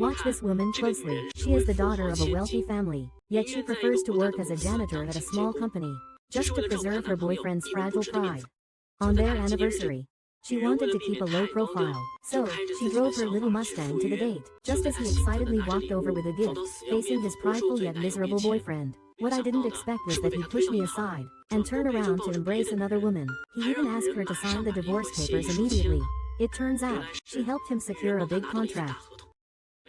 Watch this woman closely. She is the daughter of a wealthy family, yet she prefers to work as a janitor at a small company, just to preserve her boyfriend's fragile pride. On their anniversary, she wanted to keep a low profile, so she drove her little Mustang to the date. Just as he excitedly walked over with a gift, facing his prideful yet miserable boyfriend, what I didn't expect was that he'd push me aside and turn around to embrace another woman. He even asked her to sign the divorce papers immediately. It turns out, she helped him secure a big contract.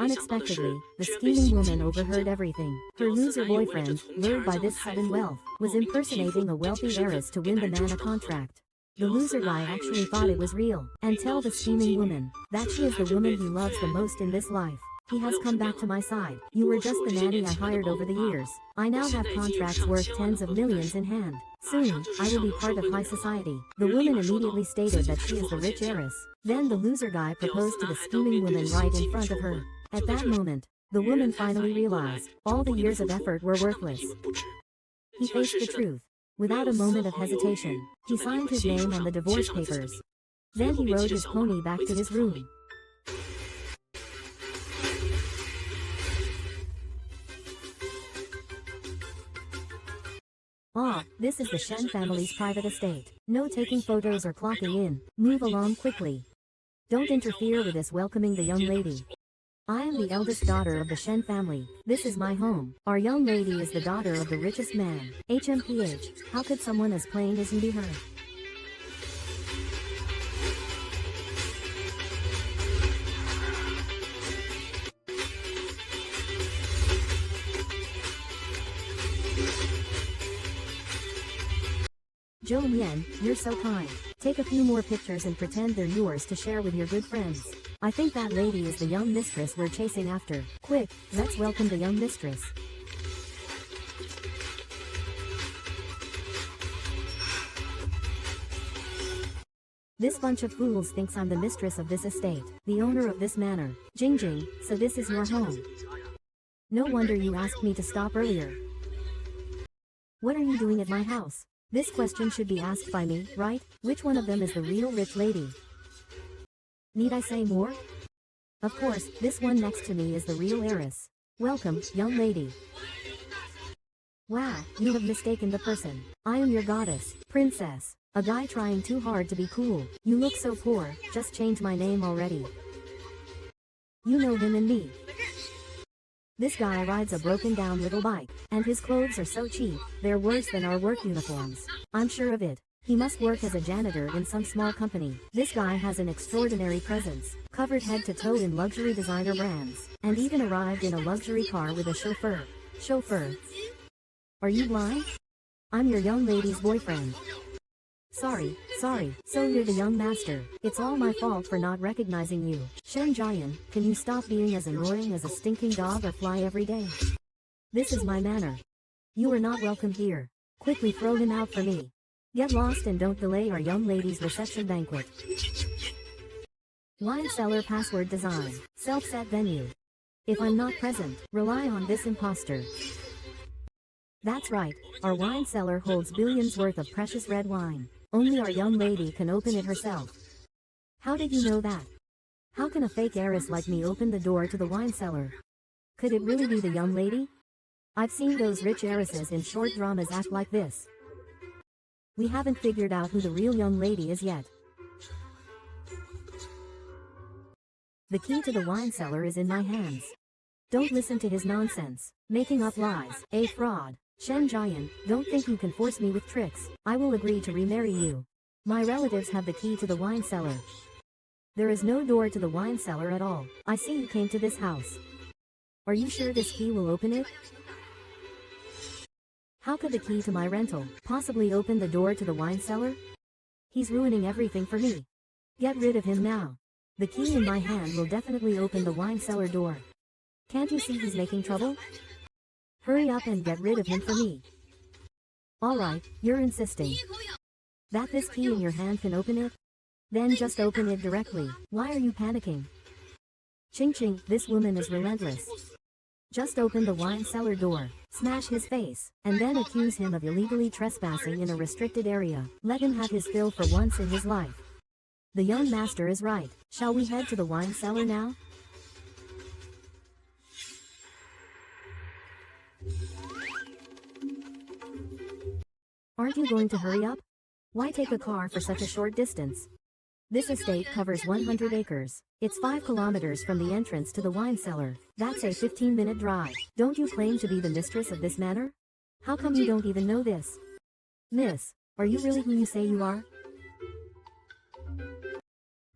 Unexpectedly, the scheming woman overheard everything. Her loser boyfriend, lured by this sudden wealth, was impersonating a wealthy heiress to win the man a contract. The loser guy actually thought it was real, and tell the scheming woman that she is the woman he loves the most in this life. He has come back to my side. You were just the nanny I hired over the years. I now have contracts worth tens of millions in hand. Soon, I will be part of high society. The woman immediately stated that she is the rich heiress. Then the loser guy proposed to the scheming woman right in front of her. At that moment, the woman finally realized all the years of effort were worthless. He faced the truth. Without a moment of hesitation, he signed his name on the divorce papers. Then he rode his pony back to his room. Ah, this is the Shen family's private estate. No taking photos or clocking in. Move along quickly. Don't interfere with this, welcoming the young lady. I am the eldest daughter of the Shen family. This is my home. Our young lady is the daughter of the richest man. HMPH, how could someone as plain as you be her? Joe Mien, you're so kind. Take a few more pictures and pretend they're yours to share with your good friends. I think that lady is the young mistress we're chasing after. Quick, let's welcome the young mistress. This bunch of fools thinks I'm the mistress of this estate, the owner of this manor. Jing Jing, so this is your home. No wonder you asked me to stop earlier. What are you doing at my house? This question should be asked by me, right? Which one of them is the real rich lady? Need I say more? Of course, this one next to me is the real heiress. Welcome, young lady. Wow, you have mistaken the person. I am your goddess, princess. A guy trying too hard to be cool. You look so poor, just change my name already. You know him and me. This guy rides a broken down little bike, and his clothes are so cheap, they're worse than our work uniforms. I'm sure of it. He must work as a janitor in some small company. This guy has an extraordinary presence, covered head to toe in luxury designer brands, and even arrived in a luxury car with a chauffeur. Chauffeur? Are you blind? I'm your young lady's boyfriend. Sorry, so you're the young master. It's all my fault for not recognizing you. Shen Jian, can you stop being as annoying as a stinking dog or fly every day? This is my manor. You are not welcome here. Quickly throw him out for me. Get lost and don't delay our young lady's reception banquet. Wine cellar password design. Self-set venue. If I'm not present, rely on this imposter. That's right, our wine cellar holds billions worth of precious red wine. Only our young lady can open it herself. How did you know that? How can a fake heiress like me open the door to the wine cellar? Could it really be the young lady? I've seen those rich heiresses in short dramas act like this. We haven't figured out who the real young lady is yet. The key to the wine cellar is in my hands. Don't listen to his nonsense, making up lies, a fraud. Shen Jian, don't think you can force me with tricks. I will agree to remarry you. My relatives have the key to the wine cellar. There is no door to the wine cellar at all. I see you came to this house. Are you sure this key will open it? How could the key to my rental possibly open the door to the wine cellar? He's ruining everything for me. Get rid of him now. The key in my hand will definitely open the wine cellar door. Can't you see he's making trouble? Hurry up and get rid of him for me. Alright, you're insisting that this key in your hand can open it? Then just open it directly. Why are you panicking? Ching Ching, this woman is relentless. Just open the wine cellar door, smash his face, and then accuse him of illegally trespassing in a restricted area. Let him have his fill for once in his life. The young master is right. Shall we head to the wine cellar now? Aren't you going to hurry up? Why take a car for such a short distance? This estate covers 100 acres. It's 5 kilometers from the entrance to the wine cellar. That's a 15-minute drive. Don't you claim to be the mistress of this manor? How come you don't even know this? Miss, are you really who you say you are?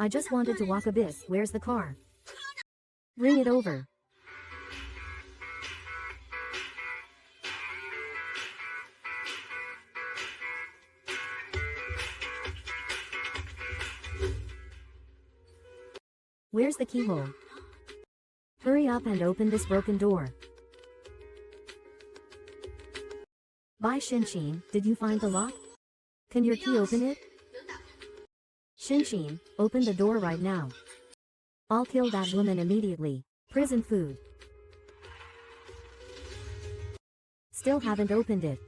I just wanted to walk a bit. Where's the car? Bring it over. Where's the keyhole? Hurry up and open this broken door. By Shinshin, did you find the lock? Can your key open it? Shinshin, open the door right now. I'll kill that woman immediately. Prison food. Still haven't opened it.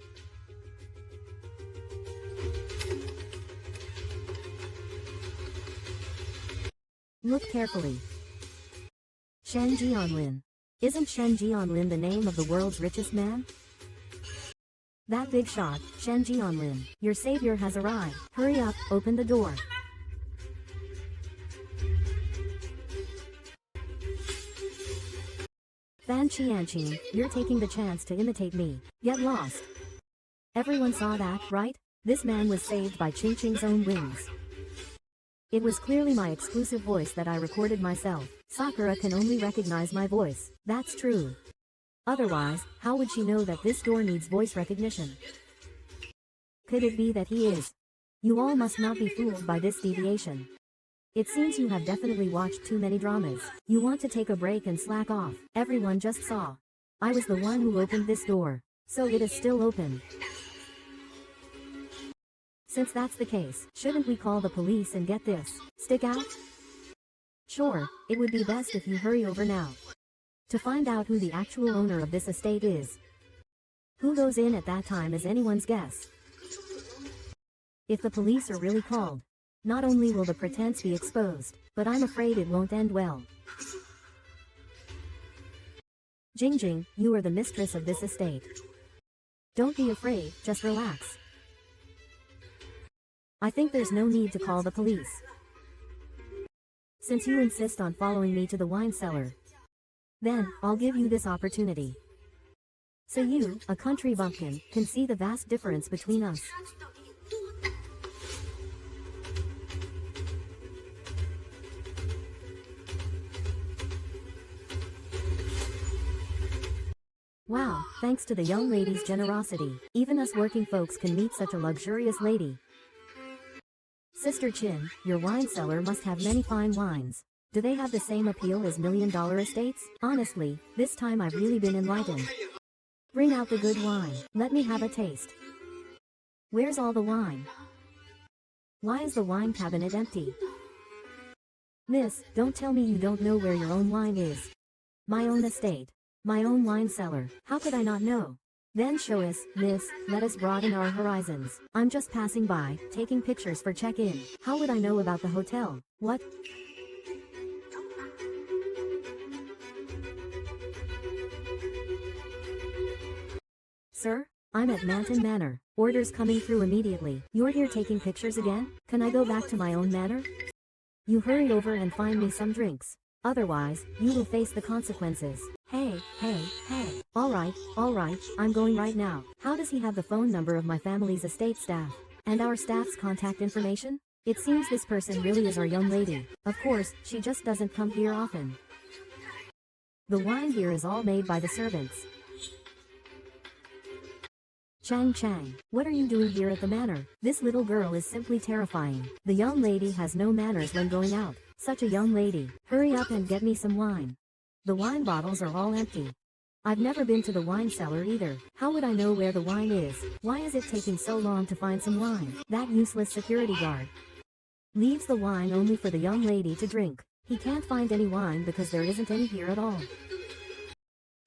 Look carefully. Shen Jianlin. Isn't Shen Jianlin the name of the world's richest man? That big shot, Shen Jianlin. Your savior has arrived. Hurry up, open the door. Fan Qianqing, you're taking the chance to imitate me. Get lost. Everyone saw that, right? This man was saved by Qing Qing's own wings. It was clearly my exclusive voice that I recorded myself. Sakura can only recognize my voice. That's true. Otherwise, how would she know that this door needs voice recognition? Could it be that he is? You all must not be fooled by this deviation. It seems you have definitely watched too many dramas. You want to take a break and slack off. Everyone just saw. I was the one who opened this door. So it is still open. Since that's the case, shouldn't we call the police and get this stick out? Sure, it would be best if you hurry over now. To find out who the actual owner of this estate is. Who goes in at that time is anyone's guess. If the police are really called, not only will the pretense be exposed, but I'm afraid it won't end well. Jingjing, you are the mistress of this estate. Don't be afraid, just relax. I think there's no need to call the police. Since you insist on following me to the wine cellar, then, I'll give you this opportunity. So you, a country bumpkin, can see the vast difference between us. Wow, thanks to the young lady's generosity, even us working folks can meet such a luxurious lady. Sister Chin, your wine cellar must have many fine wines. Do they have the same appeal as million-dollar estates? Honestly, this time I've really been enlightened. Bring out the good wine. Let me have a taste. Where's all the wine? Why is the wine cabinet empty? Miss, don't tell me you don't know where your own wine is. My own estate. My own wine cellar. How could I not know? Then show us, miss, let us broaden our horizons. I'm just passing by, taking pictures for check-in. How would I know about the hotel? What? Sir, I'm at Mountain Manor. Orders coming through immediately. You're here taking pictures again? Can I go back to my own manor? You hurry over and find me some drinks. Otherwise, you will face the consequences. Hey, hey, hey. Alright, I'm going right now. How does he have the phone number of my family's estate staff? And our staff's contact information? It seems this person really is our young lady. Of course, she just doesn't come here often. The wine here is all made by the servants. Chang, what are you doing here at the manor? This little girl is simply terrifying. The young lady has no manners when going out. Such a young lady. Hurry up and get me some wine. The wine bottles are all empty. I've never been to the wine cellar either. How would I know where the wine is? Why is it taking so long to find some wine? That useless security guard leaves the wine only for the young lady to drink. He can't find any wine because there isn't any here at all.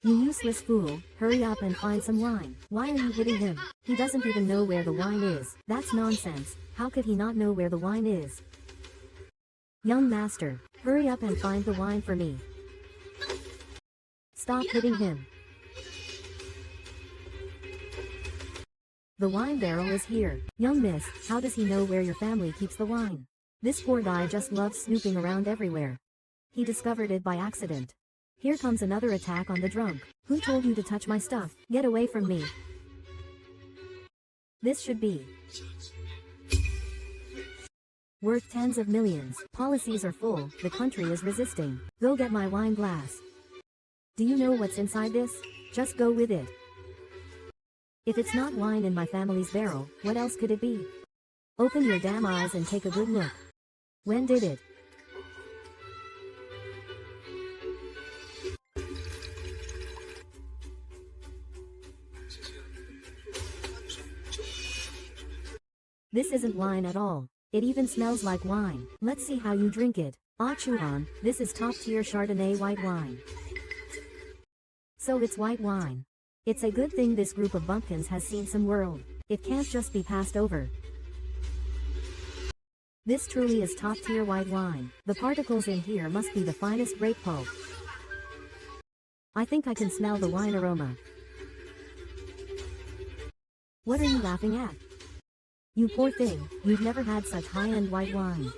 You useless fool, hurry up and find some wine. Why are you hitting him? He doesn't even know where the wine is. That's nonsense. How could he not know where the wine is? Young master, hurry up and find the wine for me. Stop hitting him. The wine barrel is here. Young miss, how does he know where your family keeps the wine? This poor guy just loves snooping around everywhere. He discovered it by accident. Here comes another attack on the drunk. Who told you to touch my stuff? Get away from me. This should be worth tens of millions. Policies are full, the country is resisting. Go get my wine glass. Do you know what's inside this? Just go with it. If it's not wine in my family's barrel, what else could it be? Open your damn eyes and take a good look. When did it? This isn't wine at all. It even smells like wine. Let's see how you drink it. Ah, Chuan, this is top-tier Chardonnay white wine. So it's white wine. It's a good thing this group of bumpkins has seen some world. It can't just be passed over. This truly is top-tier white wine. The particles in here must be the finest grape pulp. I think I can smell the wine aroma. What are you laughing at? You poor thing, you've never had such high-end white wine.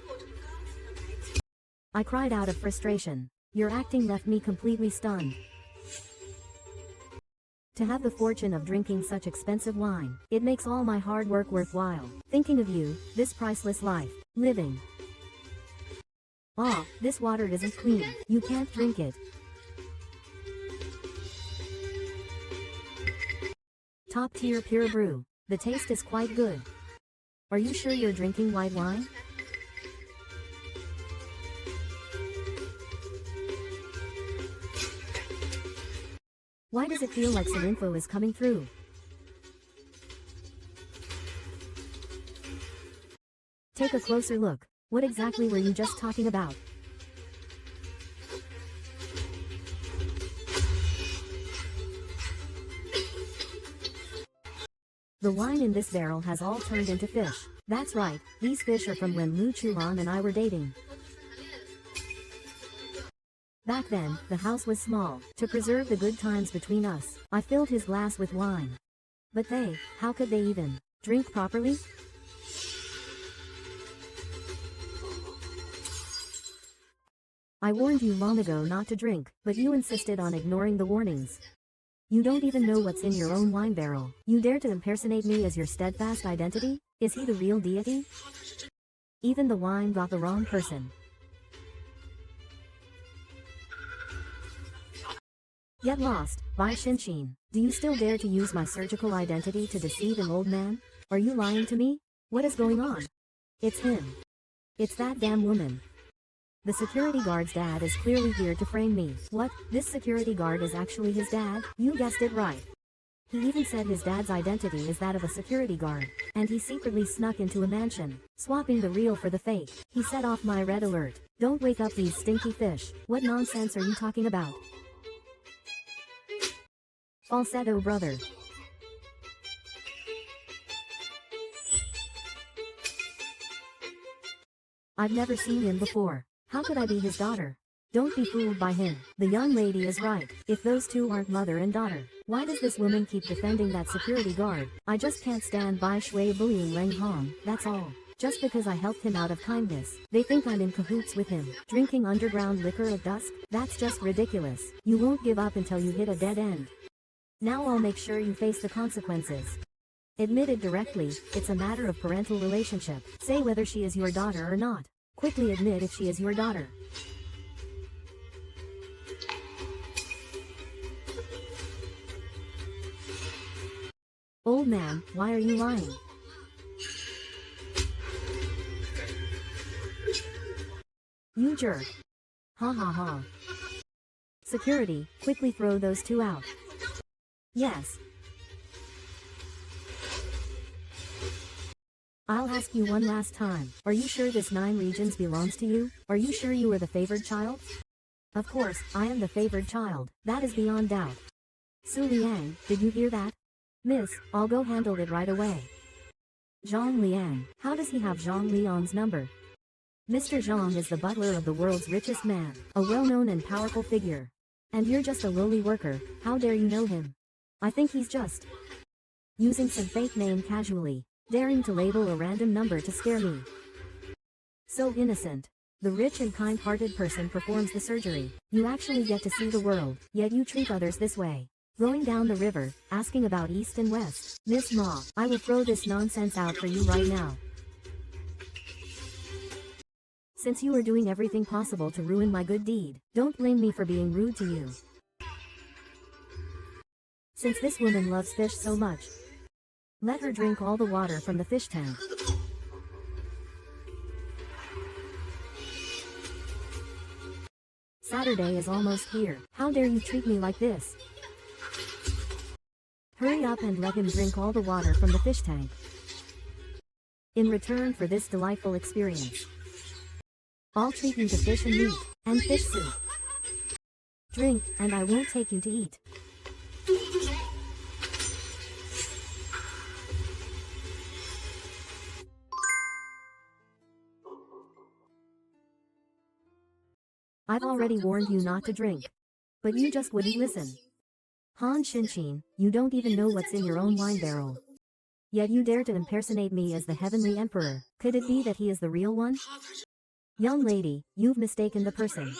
I cried out of frustration. Your acting left me completely stunned. To have the fortune of drinking such expensive wine, it makes all my hard work worthwhile. Thinking of you, this priceless life, living. Ah, this water isn't clean. You can't drink it. Top-tier pure brew. The taste is quite good. Are you sure you're drinking white wine? Why does it feel like some info is coming through? Take a closer look. What exactly were you just talking about? The wine in this barrel has all turned into fish. That's right, these fish are from when Lu Chuan and I were dating. Back then, the house was small. To preserve the good times between us, I filled his glass with wine. But they, how could they even drink properly? I warned you long ago not to drink, but you insisted on ignoring the warnings. You don't even know what's in your own wine barrel. You dare to impersonate me as your steadfast identity? Is he the real deity? Even the wine got the wrong person. Get lost, Bai Shinshin. Do you still dare to use my surgical identity to deceive an old man? Are you lying to me? What is going on? It's him. It's that damn woman. The security guard's dad is clearly here to frame me. What? This security guard is actually his dad? You guessed it right. He even said his dad's identity is that of a security guard. And he secretly snuck into a mansion, swapping the real for the fake. He set off my red alert. Don't wake up these stinky fish. What nonsense are you talking about? Falsetto brother. I've never seen him before. How could I be his daughter? Don't be fooled by him. The young lady is right. If those two aren't mother and daughter, why does this woman keep defending that security guard? I just can't stand Bai Shui bullying Wang Hong, that's all. Just because I helped him out of kindness, they think I'm in cahoots with him. Drinking underground liquor at dusk? That's just ridiculous. You won't give up until you hit a dead end. Now I'll make sure you face the consequences. Admit it directly, it's a matter of parental relationship. Say whether she is your daughter or not. Quickly admit if she is your daughter. Old man, why are you lying? You jerk. Ha ha ha. Security, quickly throw those two out. Yes. I'll ask you one last time. Are you sure this 9 regions belongs to you? Are you sure you are the favored child? Of course, I am the favored child. That is beyond doubt. Su Liang, did you hear that? Miss, I'll go handle it right away. Zhang Liang, how does he have Zhang Liang's number? Mr. Zhang is the butler of the world's richest man, a well-known and powerful figure. And you're just a lowly worker, how dare you know him? I think he's just using some fake name casually, daring to label a random number to scare me. So innocent. The rich and kind-hearted person performs the surgery. You actually get to see the world, yet you treat others this way. Going down the river, asking about east and west. Miss Ma, I will throw this nonsense out for you right now. Since you are doing everything possible to ruin my good deed, don't blame me for being rude to you. Since this woman loves fish so much, let her drink all the water from the fish tank. Saturday is almost here. How dare you treat me like this? Hurry up and let him drink all the water from the fish tank. In return for this delightful experience, I'll treat you to fish and meat, and fish soup. Drink, and I won't take you to eat. I've already warned you not to drink, but you just wouldn't listen. Han Shinchin, you don't even know what's in your own wine barrel. Yet you dare to impersonate me as the heavenly emperor. Could it be that he is the real one? Young lady, you've mistaken the person.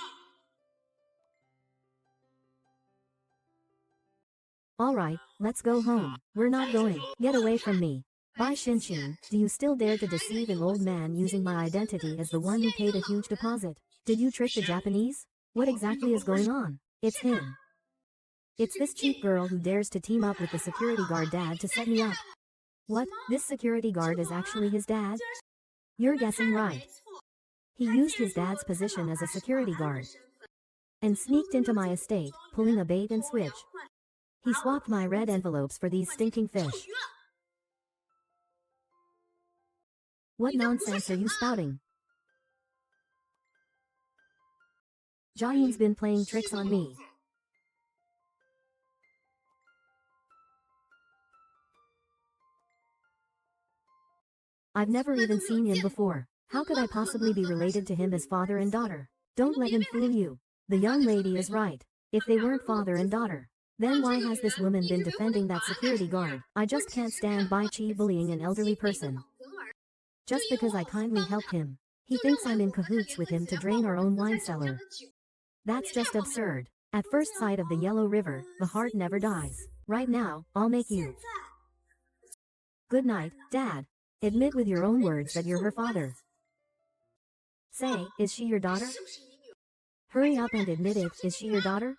Alright, let's go home. We're not going. Get away from me. Bye Shinchin, do you still dare to deceive an old man using my identity as the one who paid a huge deposit? Did you trick the Japanese? What exactly is going on? It's him. It's this cheap girl who dares to team up with the security guard dad to set me up. What? This security guard is actually his dad? You're guessing right. He used his dad's position as a security guard and sneaked into my estate, pulling a bait and switch. He swapped my red envelopes for these stinking fish. What nonsense are you spouting? Jiayin's been playing tricks on me. I've never even seen him before. How could I possibly be related to him as father and daughter? Don't let him fool you. The young lady is right. If they weren't father and daughter, then why has this woman been defending that security guard? I just can't stand Bai Chi bullying an elderly person. Just because I kindly help him, he thinks I'm in cahoots with him to drain our own wine cellar. That's just absurd. At first sight of the Yellow River, the heart never dies. Right now, I'll make you. Good night, Dad. Admit with your own words that you're her father. Say, is she your daughter? Hurry up and admit it, is she your daughter?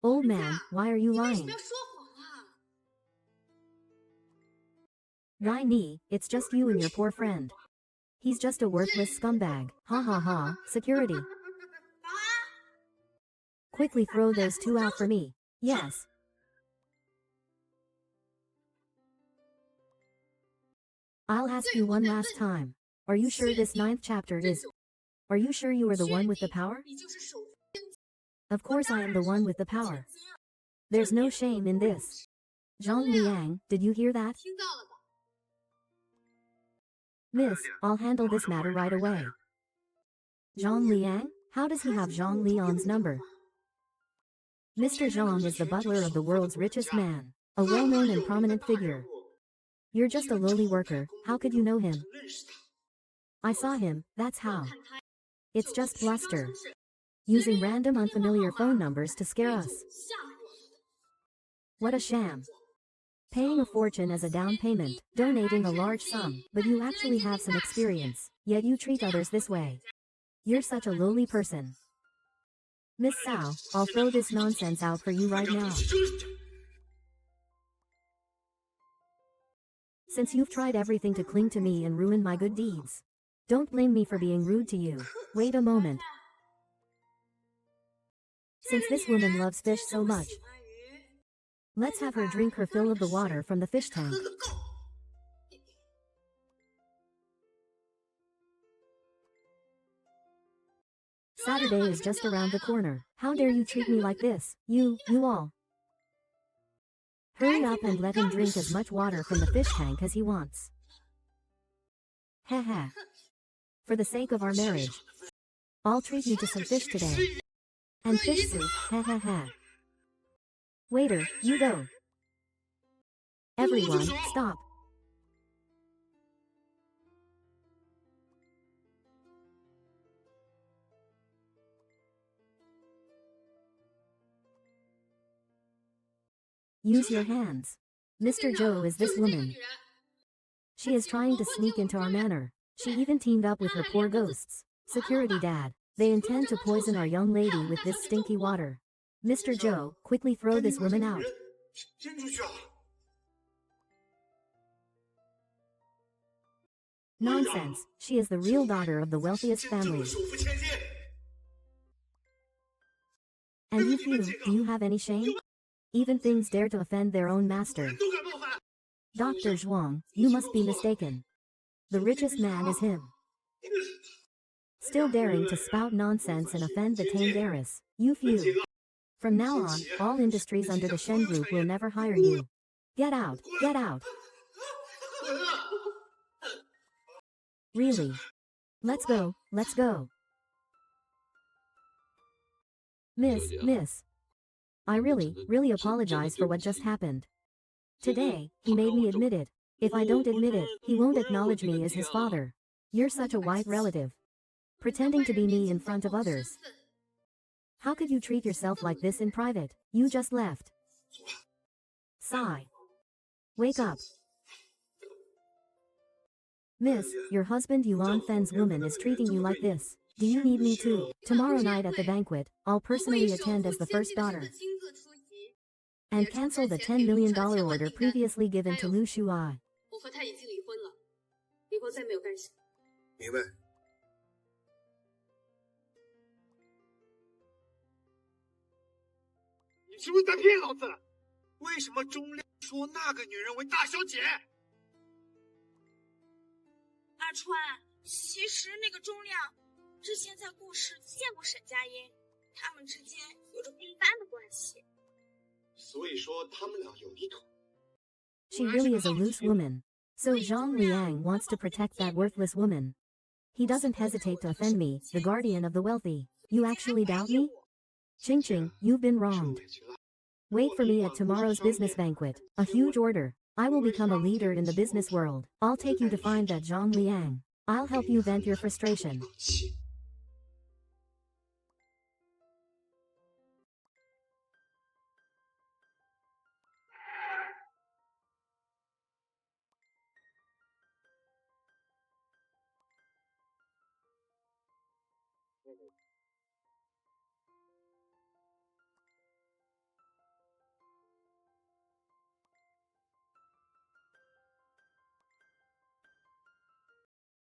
Old man, why are you lying? Guy Ni, it's just you and your poor friend. He's just a worthless scumbag. Ha ha ha, security. Quickly throw those two out for me. Yes. I'll ask you one last time. Are you sure this 9th chapter is... Are you sure you are the one with the power? Of course I am the one with the power. There's no shame in this. Zhang Liang, did you hear that? Miss, I'll handle this matter right away. Zhang Liang? How does he have Zhang Liang's number? Mr. Zhang is the butler of the world's richest man, a well-known and prominent figure. You're just a lowly worker, how could you know him? I saw him, that's how. It's just bluster. Using random unfamiliar phone numbers to scare us. What a sham. Paying a fortune as a down payment, donating a large sum, but you actually have some experience, yet you treat others this way. You're such a lowly person. Miss Sao, I'll throw this nonsense out for you right now. Since you've tried everything to cling to me and ruin my good deeds, don't blame me for being rude to you. Wait a moment. Since this woman loves fish so much, let's have her drink her fill of the water from the fish tank. Saturday is just around the corner. How dare you treat me like this? You all. Hurry up and let him drink as much water from the fish tank as he wants. Heh heh. For the sake of our marriage, I'll treat you to some fish today. And fish soup, ha ha ha. Waiter, you go. Everyone, stop. Use your hands. Mr. Joe is this woman. She is trying to sneak into our manor. She even teamed up with her poor ghosts. Security dad. They intend to poison our young lady with this stinky water. Mr. Joe, quickly throw this woman out. Nonsense. She is the real daughter of the wealthiest family. And you few, do you have any shame? Even things dare to offend their own master. Dr. Zhuang, you must be mistaken. The richest man is him. Still daring to spout nonsense and offend the tamed heiress. You few. From now on, all industries under the Shen Group will never hire you. Get out, get out. Really? Let's go, let's go. Miss. I really apologize for what just happened. Today, he made me admit it. If I don't admit it, he won't acknowledge me as his father. You're such a white relative. Pretending to be me in front of others. How could you treat yourself like this in private? You just left. Sigh. Wake up. Miss, your husband Yuan Fen's woman is treating you like this. Do you need me too? Tomorrow night at the banquet, I'll personally attend as the first daughter. And cancel the $10 million order previously given to Lu Shuai. 明白。你是不是在骗老子？为什么钟亮说那个女人为大小姐？阿川，其实那个钟亮之前在顾氏见过沈佳音，他们之间有着不一般的关系。所以说他们俩有一腿。She really is a loose woman. So Zhang Liang wants to protect that worthless woman. He doesn't hesitate to offend me, the guardian of the wealthy. You actually doubt me? Ching Ching, you've been wronged. Wait for me at tomorrow's business banquet. A huge order. I will become a leader in the business world. I'll take you to find that Zhang Liang. I'll help you vent your frustration.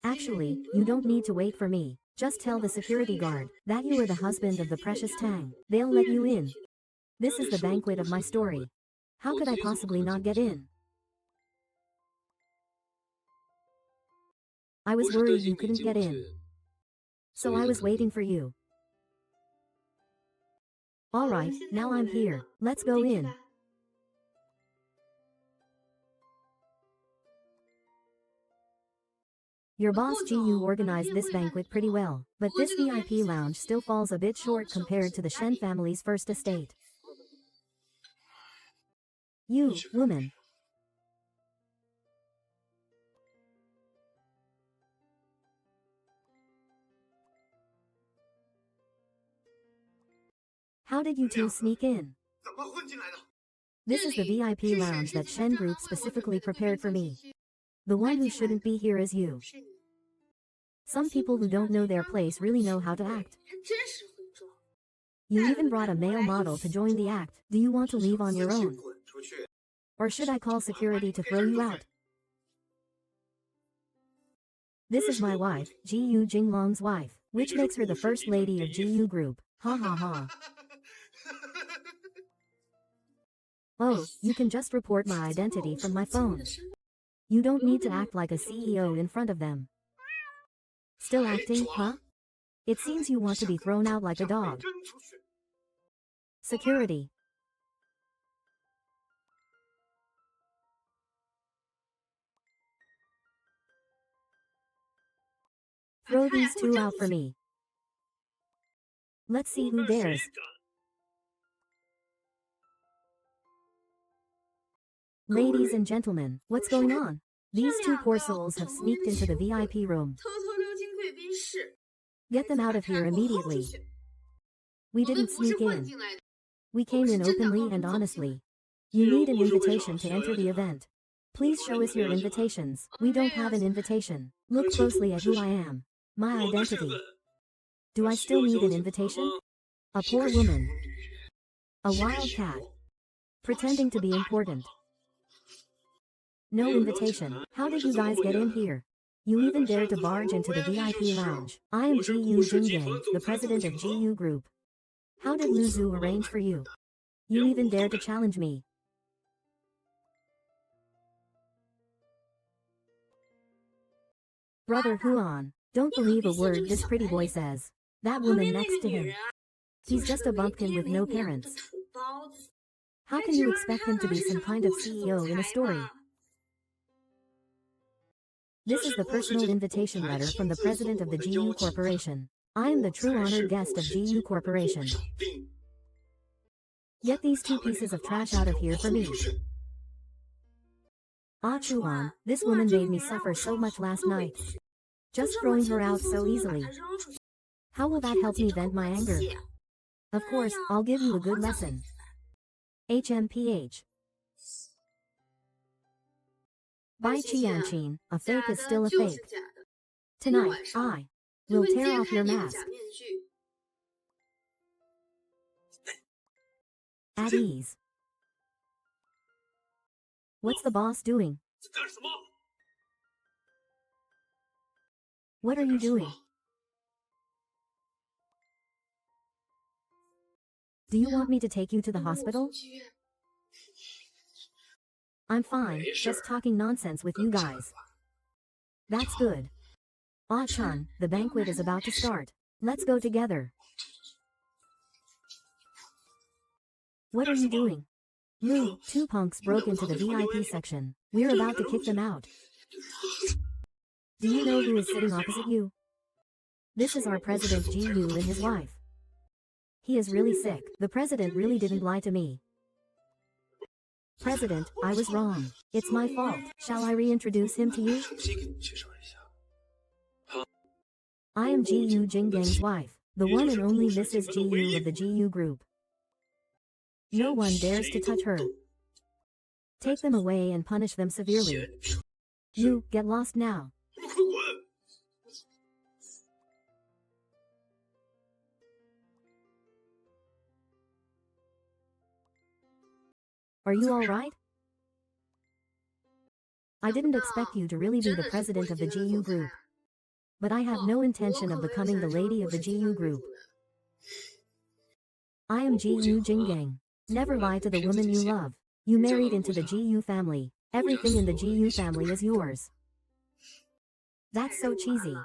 Actually, you don't need to wait for me. Just tell the security guard that you are the husband of the precious Tang. They'll let you in. This is the banquet of my story. How could I possibly not get in? I was worried you couldn't get in. So I was waiting for you. Alright, now I'm here. Let's go in. Your boss Gu organized this banquet pretty well, but this VIP lounge still falls a bit short compared to the Shen family's first estate. You, woman. How did you two sneak in? This is the VIP lounge that Shen Group specifically prepared for me. The one who shouldn't be here is you. Some people who don't know their place really know how to act. You even brought a male model to join the act. Do you want to leave on your own? Or should I call security to throw you out? This is my wife, Gu Jinglong's wife, which makes her the first lady of Gu Group. Ha ha ha. Oh, you can just report my identity from my phone. You don't need to act like a CEO in front of them. Still acting, huh? It seems you want to be thrown out like a dog. Security. Throw these two out for me. Let's see who dares. Ladies and gentlemen, what's going on? These two poor souls have sneaked into the VIP room. 偷偷溜进贵宾室， Get them out of here immediately. We 我们 didn't 不是 sneak 混 in. 进来的， We came in openly and honestly. You need an invitation to enter the event. Please show us your invitations. We don't have an invitation. Look closely at who I am. My identity. Do I still need an invitation? A poor woman. A wild cat. Pretending to be important. No invitation. How did you guys get in here? You even dared to barge into the VIP lounge. I am GU Jinggang, the president of GU Group. How did Luzu arrange for you? You even dared to challenge me. Brother Huan, don't believe a word this pretty boy says. That 旁 woman 边那 next 个 to 女 him. 人啊， He's just a 就是 bumpkin with no 别人 parents. 的土包子。 How can you expect him to be some kind of CEO in a story? This is the personal invitation letter from the president of the GU Corporation. I am the true honored guest of GU Corporation. Get these two pieces of trash out of here for me. Ah Chuan, this woman made me suffer so much last night. Just throwing her out so easily. How will that help me vent my anger? Of course, I'll give you a good lesson. HMPH. By Qianchin, a fake is still a 就是 fake. 假的， Tonight, I 就 will 会 tear 揭 off 开 your 那个 mask. 假面具。 At ease. What's the boss doing? 干什么？ What are you doing? Do you want me to take you to the 跟我 hospital? 出去医院 I'm fine, just talking nonsense with you guys. That's good. Ah Chun, the banquet is about to start. Let's go together. What are you doing? Lu, two punks broke into the VIP section. We're about to kick them out. Do you know who is sitting opposite you? This is our president Ji-Yu and his wife. He is really sick. The president really didn't lie to me. President, I was wrong. It's my fault. Shall I reintroduce him to you? 重新给你介绍一下。 I am Ji-Yu Jinggang's wife, the one and only Mrs. Ji-Yu of the Ji-Yu Group. No one dares to touch her. Take them away and punish them severely. You, get lost now. 快滚！ Are you all right? I didn't expect you to really be the president of the GU Group. But I have no intention of becoming the lady of the GU Group. I am GU Jinggang. Never lie to the woman you love. You married into the GU family. Everything in the GU family is yours. That's so cheesy.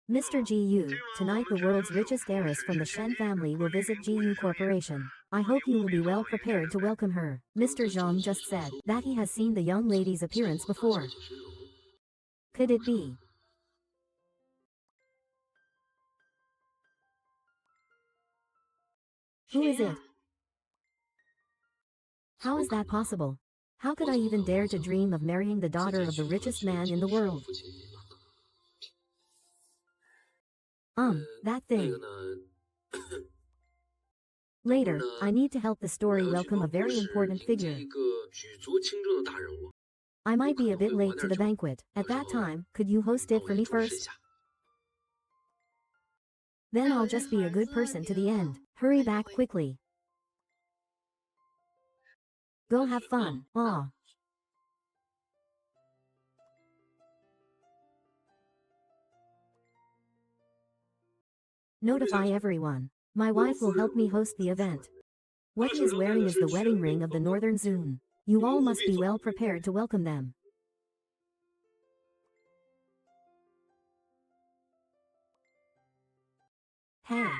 Mr. GU, tonight the world's richest heiress from the Shen family will visit GU Corporation. I hope you will be well prepared to welcome her. Mr. Zhang just said that he has seen the young lady's appearance before. Could it be? Who is it? How is that possible? How could I even dare to dream of marrying the daughter of the richest man in the world? That thing. Later, I need to help the story welcome a very important figure. I might be a bit late to the banquet. At that time, could you host it for me first? Then I'll just be a good person to the end. Hurry back quickly. Go have fun. Aw. Notify everyone. My wife will help me host the event. What he is wearing is the wedding ring of the Northern Zun. You all must be well prepared to welcome them. Hey.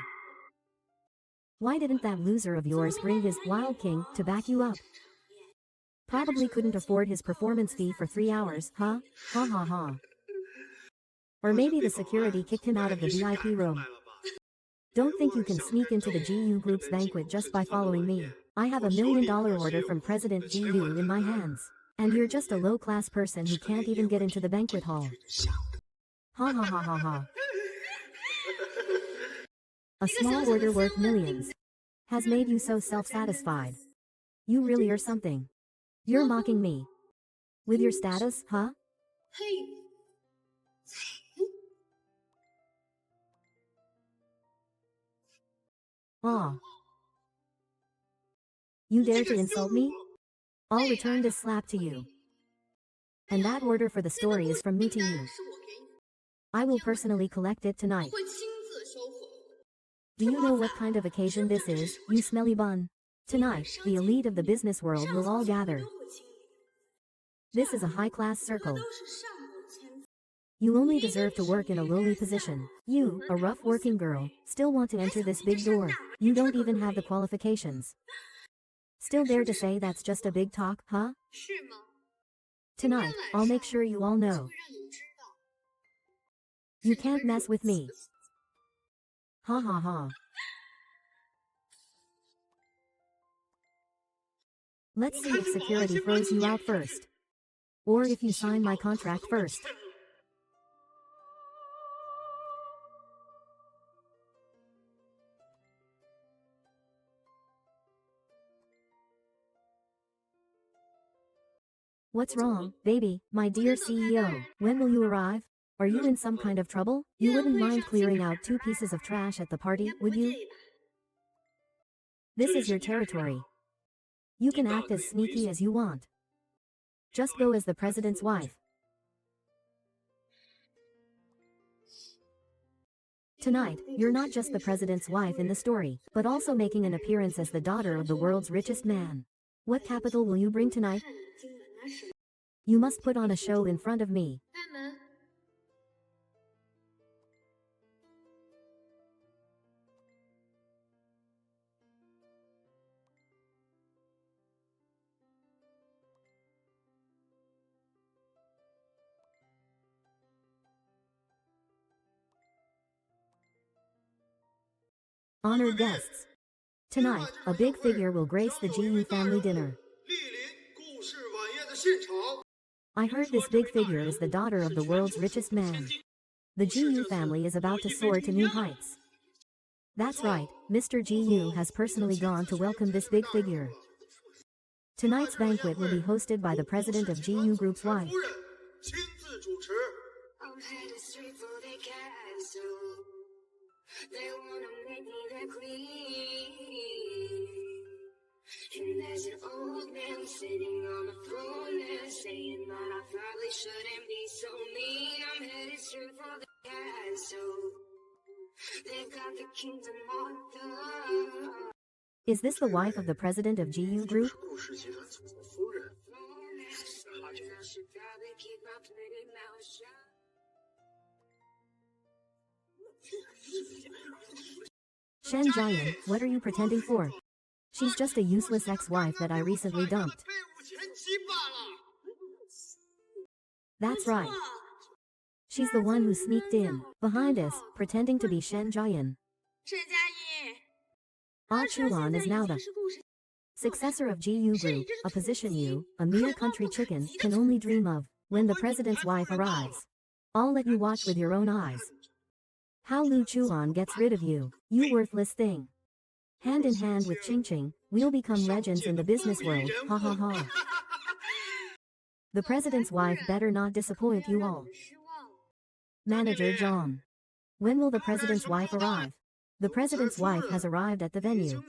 Why didn't that loser of yours bring his Wild King to back you up? Probably couldn't afford his performance fee for 3 hours, huh? Ha ha ha. Or maybe the security kicked him out of the VIP room. Don't think you can sneak into the GU Group's banquet just by following me. I have $1 million order from President GU in my hands. And you're just a low-class person who can't even get into the banquet hall. Ha ha ha ha ha. A small order worth millions has made you so self-satisfied. You really are something. You're mocking me. With your status, huh? Aw. You dare to insult me? I'll return this slap to you. And that order for the story is from me to you. I will personally collect it tonight. Do you know what kind of occasion this is, you smelly bun? Tonight, the elite of the business world will all gather. This is a high-class circle. You only deserve to work in a lowly position. You, a rough working girl, still want to enter this big door. You don't even have the qualifications. Still dare to say that's just a big talk, huh? Tonight, I'll make sure you all know. You can't mess with me. Ha ha ha. Let's see if security throws you out first. Or if you sign my contract first. What's wrong, baby, my dear CEO? When will you arrive? Are you in some kind of trouble? You wouldn't mind clearing out 2 pieces of trash at the party, would you? This is your territory. You can act as sneaky as you want. Just go as the president's wife. Tonight, you're not just the president's wife in the story, but also making an appearance as the daughter of the world's richest man. What capital will you bring tonight? You must put on a show in front of me. Honored guests. Tonight, a big figure will grace the GU family dinner. I heard this big figure is the daughter of the world's richest man. The GU family is about to soar to new heights. That's right, Mr. GU has personally gone to welcome this big figure. Tonight's banquet will be hosted by the president of GU Group's wife. They wanna make me their queen. And there's an old man sitting on the throne there, saying that I probably shouldn't be so mean. I'm headed straight for the castle. They've got the kingdom locked up. Is this the wife of the president of GU Group? Shen Jian, what are you pretending for? She's just a useless ex-wife that I recently dumped. That's right. She's the one who sneaked in, behind us, pretending to be Shen Jian. Ah Chuan is now the successor of GU Group, a position you, a mere country chicken, can only dream of. When the president's wife arrives, I'll let you watch with your own eyes how Lu Chuan gets rid of you, you worthless thing. Hand in hand with Ching Ching, we'll become legends in the business world, ha ha ha. The president's wife better not disappoint you all. Manager John. When will the president's wife arrive? The president's wife has arrived at the venue.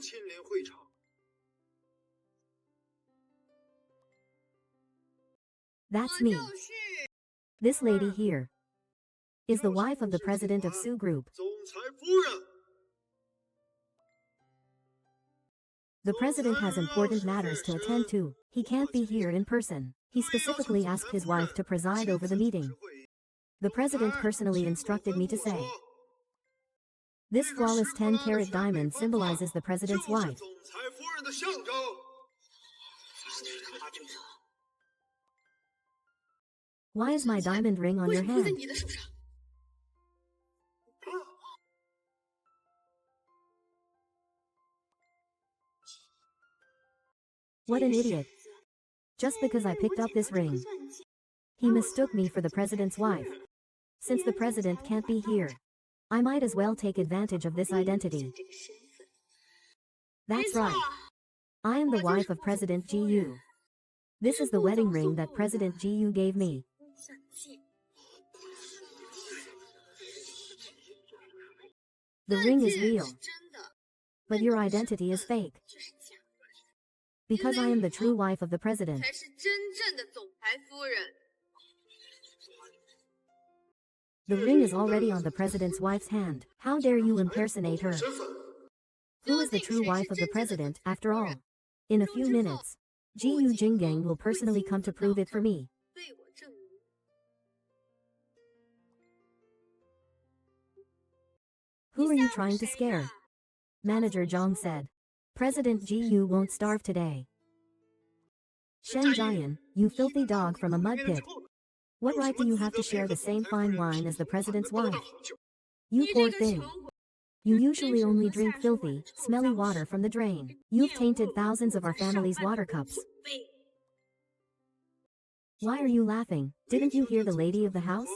That's me. This lady here is the wife of the president of Su Group. The president has important matters to attend to. He can't be here in person. He specifically asked his wife to preside over the meeting. The president personally instructed me to say. This flawless 10-carat diamond symbolizes the president's wife. Why is my diamond ring on your hand? What an idiot. Just because I picked up this ring. He mistook me for the president's wife. Since the president can't be here, I might as well take advantage of this identity. That's right. I am the wife of President Gu. This is the wedding ring that President Gu gave me. The ring is real, but your identity is fake. Because I am the true wife of the president. The ring is already on the president's wife's hand. How dare you impersonate her? Who is the true wife of the president, after all? In a few minutes, Gu Jinggang will personally come to prove it for me. Who are you trying to scare? Manager Zhang said. President Gu won't starve today. Shen Jian, you filthy dog from a mud pit. What right do you have to share the same fine wine as the president's wife? You poor thing. You usually only drink filthy, smelly water from the drain. You've tainted thousands of our family's water cups. Why are you laughing? Didn't you hear the lady of the house?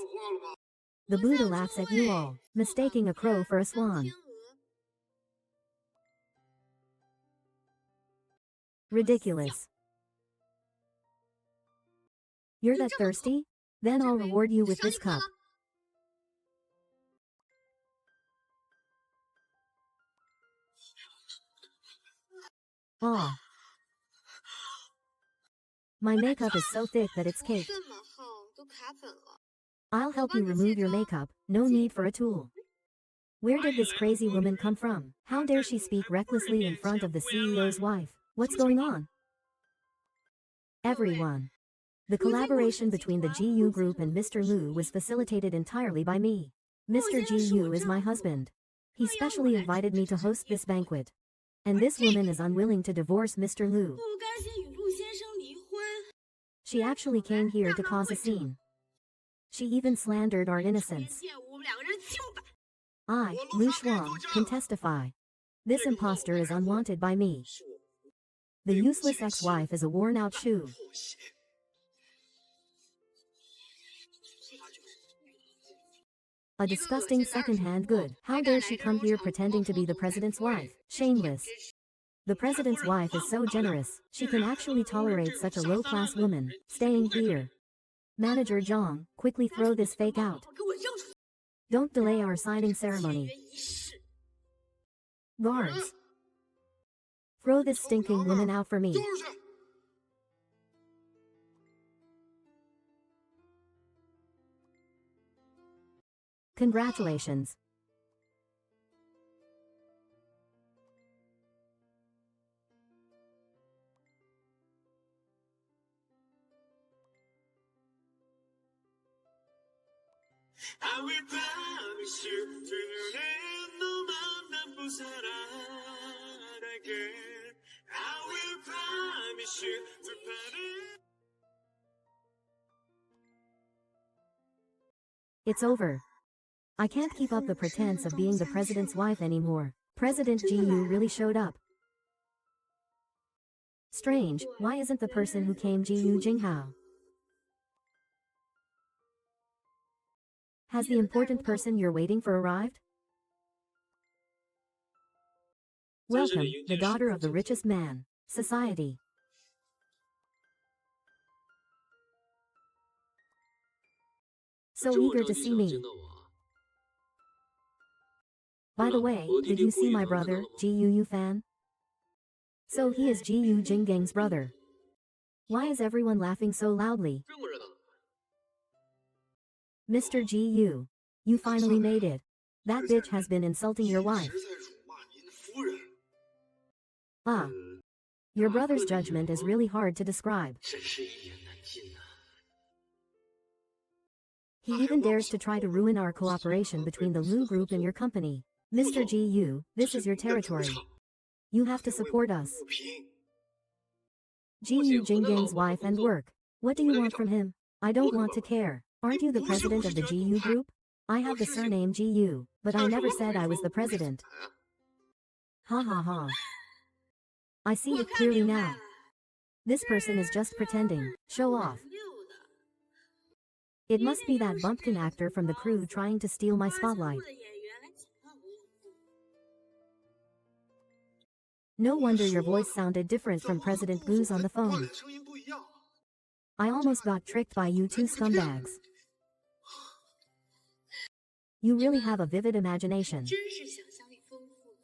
The Buddha laughs at you all, mistaking a crow for a swan. Ridiculous. You're that thirsty? Then I'll reward you with this cup. Ah. My makeup is so thick that it's caked. I'll help you remove your makeup, no need for a tool. Where did this crazy woman come from? How dare she speak recklessly in front of the CEO's wife? What's going on? Everyone. The collaboration between the GU Group and Mr. Liu was facilitated entirely by me. Mr. GU is my husband. He specially invited me to host this banquet. And this woman is unwilling to divorce Mr. Liu. She actually came here to cause a scene. She even slandered our innocence. I, Lu Shuang, can testify. This imposter is unwanted by me. The useless ex-wife is a worn-out shoe. A disgusting second-hand good. How dare she come here pretending to be the president's wife? Shameless. The president's wife is so generous, she can actually tolerate such a low-class woman staying here. Manager Zhang, quickly throw this fake out. Don't delay our signing ceremony. Guards. Throw this stinking woman out for me. Congratulations. I will promise you to no man again. I will promise you to It's over. I can't keep up the pretense of being the president's wife anymore. President Gu really showed up. Strange, why isn't the person who came Gu Jinghao? Has the important person you're waiting for arrived? Welcome, the daughter of the richest man. Society. So eager to see me. By the way, did you see my brother, Gu Fan? So he is Gu Jinggang's brother. Why is everyone laughing so loudly? Mr. Gu, you finally made it. That bitch has been insulting your wife. Ah. Your brother's judgment is really hard to describe. He even dares to try to ruin our cooperation between the Lu Group and your company. Mr. Gu, this is your territory. You have to support us. Gu Jinggang's wife and work. What do you want from him? I don't want to care. Aren't you the president of the GU Group? I have the surname GU, but I never said I was the president. Ha ha ha. I see it clearly now. This person is just pretending. Show off. 溜的， It must be that bumpkin actor from the crew trying to steal my 花钱 spotlight. 雇的演员来假扮我演的。 No wonder your voice sounded different from President Goose on the 挂 phone. 脸声音不一样。 I almost got tricked by you two scumbags. You really have a vivid imagination. 真是想象力丰富。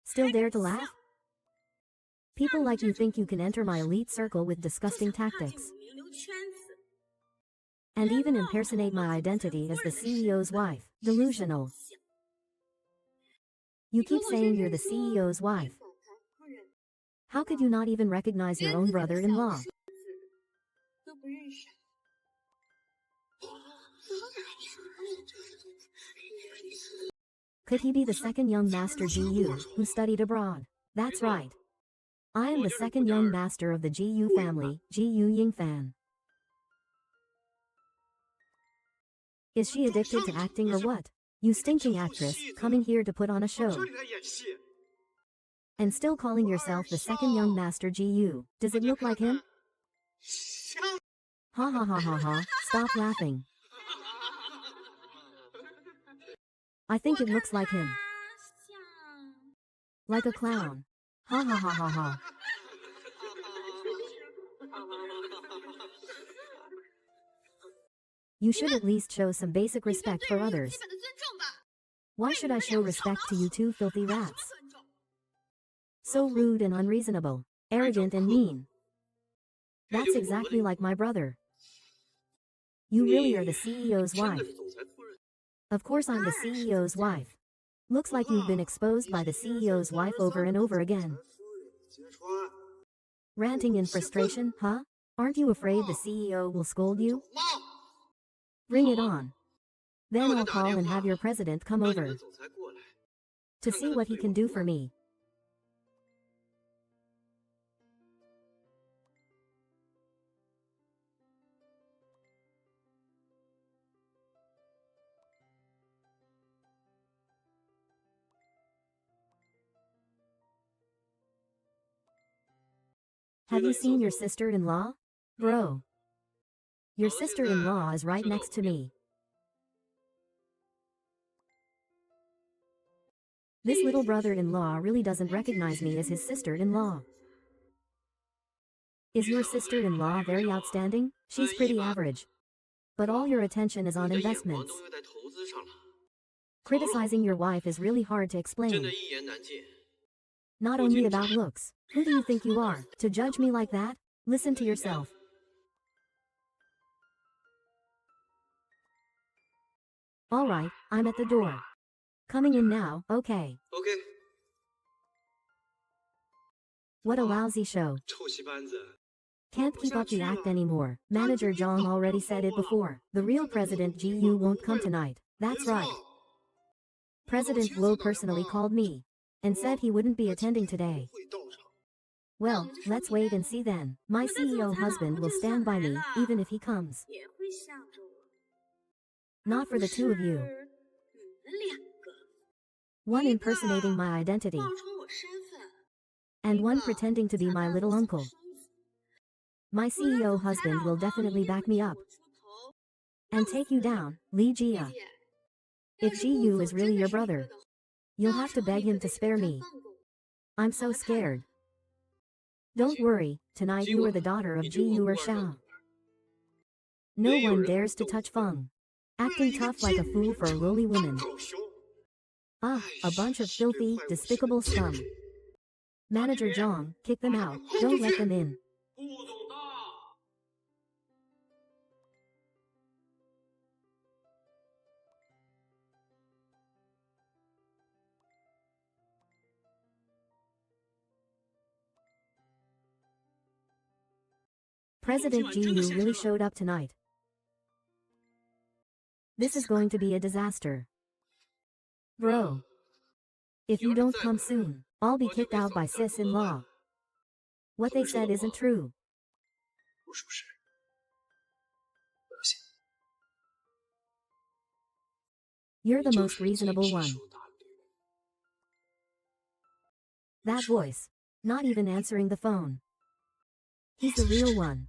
Still dare to laugh? People like you think you can enter my elite circle with disgusting 踏进 tactics, 我名流圈子， and even impersonate my identity as the CEO's wife. Delusional. You keep saying you're the CEO's wife. How could you not even recognize your own brother-in-law? 都不认识。 Could he be the second young master GU who studied abroad? That's right. I am the second young master of the GU family, GU Yingfan. Is she addicted to acting or what? You stinking actress, coming here to put on a 这 show, 里在演戏。 and still calling yourself the second young master GU. Does it look like him? 像 Ha ha ha ha ha, stop laughing. I think it looks like him. 他像 Like a clown. Ha ha ha ha ha. You should at least show some basic respect for 对人有 others. 基本的尊重吧。 Why should I show respect to you two filthy 什么 rats? 尊重？ So rude and unreasonable. Arrogant and mean. That's exactly like my brother. You really are the CEO's 真的 wife. 是总裁夫人。 Of course I'm the CEO's wife. Looks like you've been exposed by the CEO's wife over and over again. 揭穿。 Ranting in frustration, huh? Aren't you afraid the CEO will scold you? 妈， Bring it on. Then I'll call and have your president come 让你们 over 的总裁过来。 to see what he can do for me. Have you seen your sister-in-law? Bro. Your sister-in-law is right next to me. This little brother-in-law really doesn't recognize me as his sister-in-law. Is your sister-in-law very outstanding? She's pretty average. But all your attention is on 你的眼光 investments. 都用在投资上了， Criticizing your wife is really hard to 真 explain. 的一言难尽。 Not only about looks. Who do you think you are, to judge me like that? Listen to yourself. Alright, I'm at the door. Coming in now, okay. OK， What a lousy show. 臭戏班子。 Can't keep up the act anymore. Manager John already said it before. The real President GU won't come tonight. That's 没 right. 错 President Wu personally called me and said he wouldn't be attending today. 会到场。 Well, let's wait and see then. My CEO husband will stand by me, even if he comes. 也会向着我。 Not for the two of you. 是你们两个 One impersonating my identity, 冒充我身份， and one pretending to be my little uncle. My CEO husband will definitely back me up 我出头。 and take you down, Li Jia. 姐， If GU is really your brother, you'll have to beg him to spare me. I'm so scared. Don't worry, tonight you are the daughter of GU or Xiao. No one dares to touch Feng. Acting tough like a fool for lowly women. 搞凶。 Ah, a bunch of filthy, despicable scum. Manager Zhang, kick them out. Don't let them in. 不懂的。 President GU really showed up tonight. This is going to be a disaster. Bro. If you don't come soon, I'll be kicked out by sis-in-law. What they said isn't true. 不属实。不行， You're the 就 most 是 reasonable 一匹 one. 手打的女人。 That voice. Not even answering the phone. He's the real one.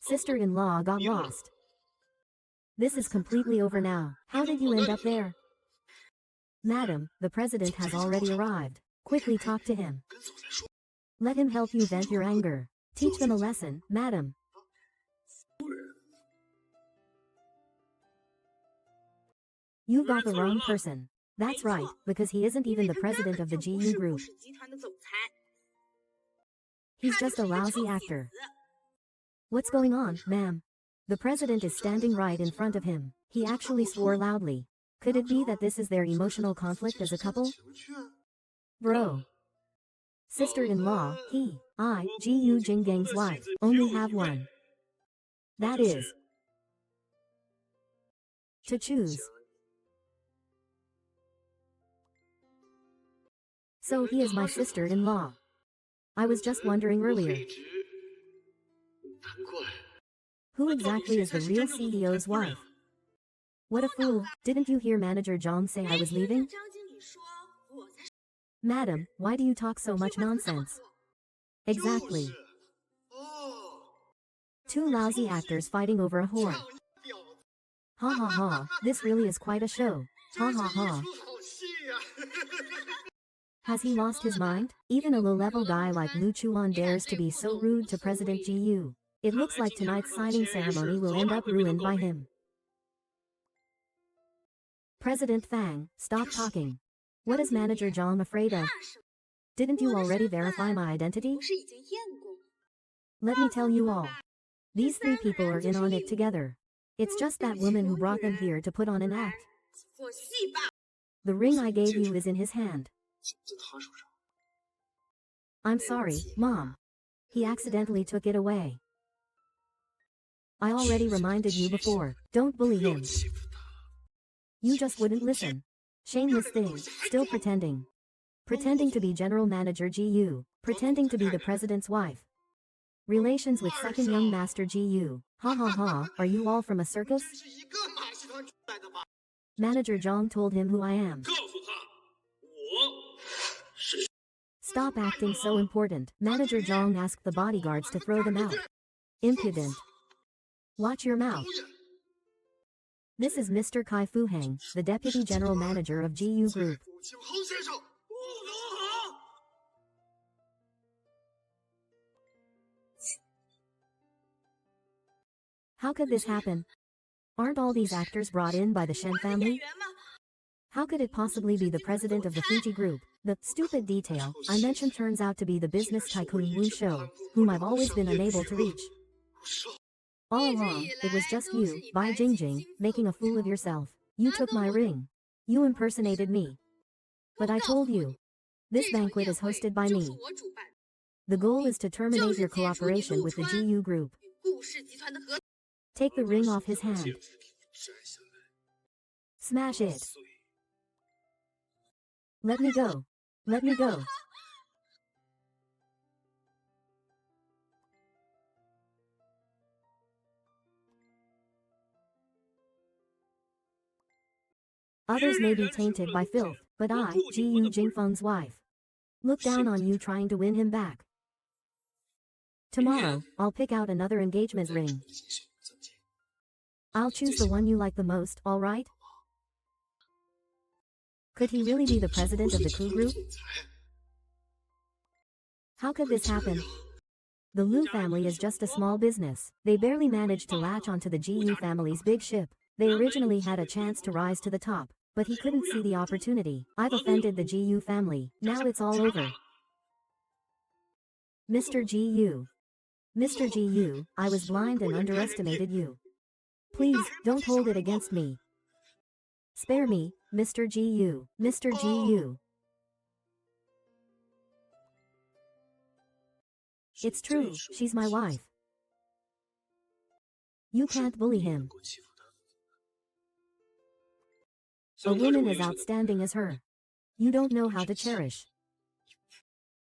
Sister-in-law got lost. This is completely over now. How did you end up there? Madam, the president has already arrived. Quickly talk to him. Let him help you vent your anger. Teach them a lesson, madam. You've got the wrong person. That's right, because he isn't even the president of the GU group. He's just a lousy actor. What's going on, ma'am? The president is standing right in front of him. He actually swore loudly. Could it be that this is their emotional conflict as a couple? Bro. Sister-in-law, GU Jinggang's wife, only have one. That is to choose. So he is my sister-in-law. I was just wondering earlier. Who exactly is the real CEO's wife? What a fool. Didn't you hear Manager Zhang say I was leaving? Madam, why do you talk so much nonsense? Exactly. Two lousy actors fighting over a whore. Ha ha ha, this really is quite a show. Ha ha ha. Has he lost his mind? Even a low-level guy like Lu Chuan dares to be so rude to President GU. It looks like tonight's signing ceremony will end up ruined by him. President Fang, stop talking. What is Manager Zhang afraid of? Didn't you already verify my identity? Let me tell you all. These three people are in on it together. It's just that woman who brought them here to put on an act. The ring I gave you is in his hand. I'm sorry, Mom. He accidentally took it away. I already reminded you before, don't bully him. You just wouldn't listen. Shameless thing, still pretending. Pretending to be General Manager GU, pretending to be the president's wife. Relations with second young master GU. Ha ha ha, are you all from a circus? Manager Zhang told him who I am. Stop acting so important. Manager Zhang asked the bodyguards to throw them out. Impudent. Watch your mouth. This is Mr. Kai Fuhang, the Deputy General Manager of GU Group. How could this happen? Aren't all these actors brought in by the Shen family? How could it possibly be the president of the Fuji Group? The stupid detail I mentioned turns out to be the business tycoon Wu Shou, whom I've always been unable to reach. All along, it was just you, Bai Jingjing, making a fool of yourself. You took my ring. You impersonated me. But I told you. This banquet is hosted by me. The goal is to terminate your cooperation with the GU Group. Take the ring off his hand. Smash it. Let me go. Let me go. Others may be tainted by filth, but I, GU Jingfeng's wife, look down on you trying to win him back. Tomorrow, I'll pick out another engagement ring. I'll choose the one you like the most, alright? Could he really be the president of the Ku Group? How could this happen? The Lu family is just a small business. They barely managed to latch onto the GU family's big ship. They originally had a chance to rise to the top, but he couldn't see the opportunity. I've offended the GU family. Now it's all over. Mr. GU. Mr. GU, I was blind and underestimated you. Please, don't hold it against me. Spare me, Mr. GU. Mr. GU. It's true, she's my wife. You can't bully him. A woman as outstanding as her. You don't know how to cherish.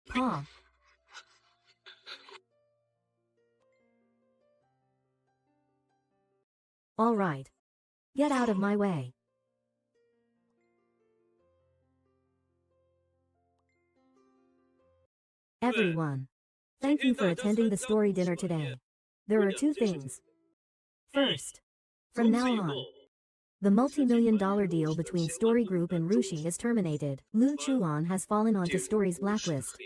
Pa. All right. Get out of my way. Everyone. Thank you for attending the story dinner today. There are two things. First, from now on, the multi-million-dollar deal between Story Group and Rushi is terminated. Lu Chuan has fallen onto Story's blacklist.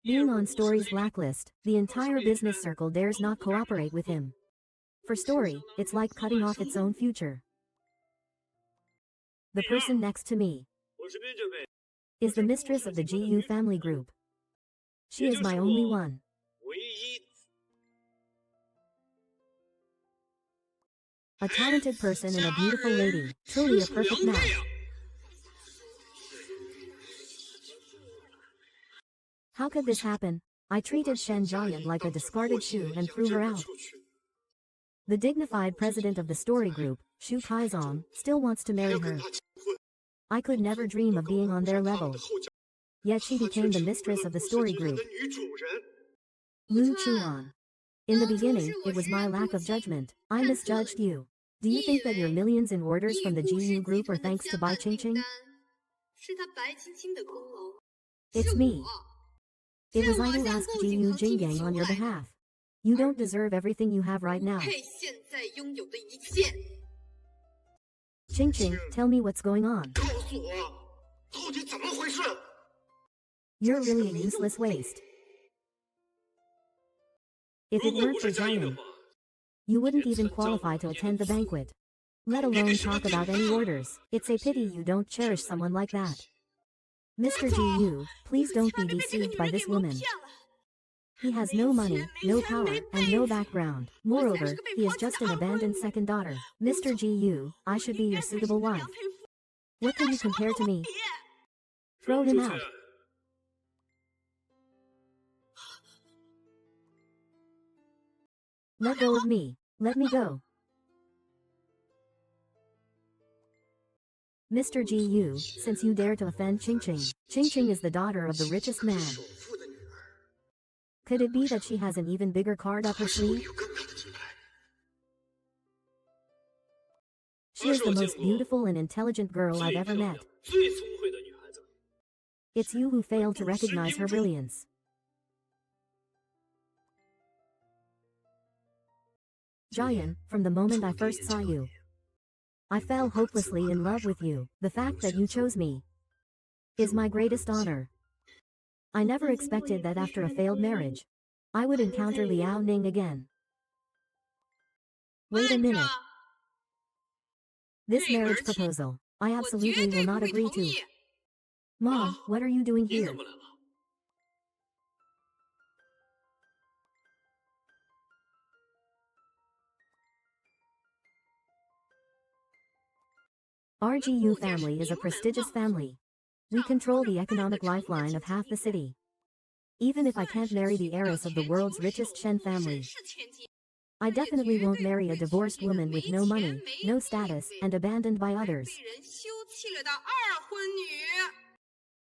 Being on Story's blacklist, the entire business circle dares not cooperate with him. For Story, it's like cutting off its own future. The person next to me is the mistress of the GU family group. She is my only one. A talented person and a beautiful lady, truly a perfect match. How could this happen? I treated Shen Jian like a discarded shoe and threw her out. The dignified president of the Story Group, Xu Kaizong, still wants to marry her. I could never dream of being on their level. Yet she became the mistress of the Story Group. Lu Chuan. In the beginning, it was my lack of judgment. I misjudged you. Do you think that your millions in orders from the GU group are thanks to Bai Qingqing? It's me. It was I who asked GU Jinggang on your behalf. You don't deserve everything you have right now. Qingqing, tell me what's going on. You're really a useless waste. If it weren't for Jian, you wouldn't even qualify to attend the banquet. Let alone talk about any orders. It's a pity you don't cherish someone like that. Mr. GU, please don't be deceived by this woman. He has no money, no power, and no background. Moreover, he is just an abandoned second daughter. Mr. GU, I should be your suitable wife. What can you compare to me? Throw him out. Let go of me. Let me go. Mr. GU, since you dare to offend Qingqing. Qingqing is the daughter of the richest man. Could it be that she has an even bigger card up her sleeve? She is the most beautiful and intelligent girl I've ever met. It's you who failed to recognize her brilliance. Jian, from the moment I first saw you, I fell hopelessly in love with you. The fact that you chose me is my greatest honor. I never expected that after a failed marriage, I would encounter Liao Ning again. Wait a minute. This marriage proposal, I absolutely will not agree to. Mom, what are you doing here? Our GU family is a prestigious family. We control the economic lifeline of half the city. Even if I can't marry the heiress of the world's richest Shen family, I definitely won't marry a divorced woman with no money, no status, and abandoned by others.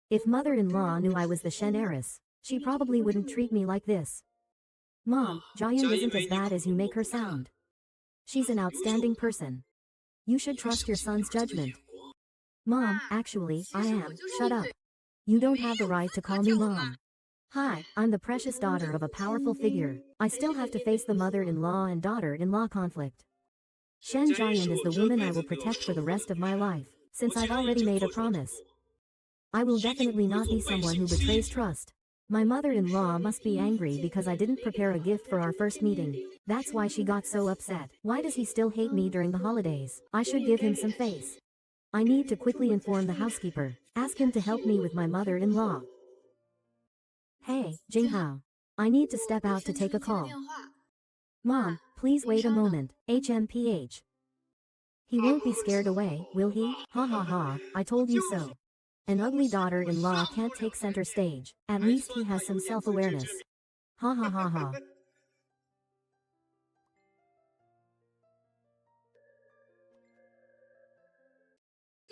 If mother-in-law knew I was the Shen heiress, she probably wouldn't treat me like this. Mom, Jian isn't as bad as you make her sound. She's an outstanding person. You should trust your son's judgment. Mom, actually, I am. Shut up. You don't have the right to call me Mom. Hi, I'm the precious daughter of a powerful figure. I still have to face the mother-in-law and daughter-in-law conflict. Shen Jian is the woman I will protect for the rest of my life, since I've already made a promise. I will definitely not be someone who betrays trust. My mother-in-law must be angry because I didn't prepare a gift for our first meeting. That's why she got so upset. Why does he still hate me during the holidays? I should give him some face. I need to quickly inform the housekeeper. Ask him to help me with my mother-in-law. Hey, Jinghao. I need to step out to take a call. Mom, please wait a moment. HMPH. He won't be scared away, will he? Ha ha ha, I told you so. An ugly daughter-in-law can't take center stage. At least he has some self-awareness. Ha ha ha ha.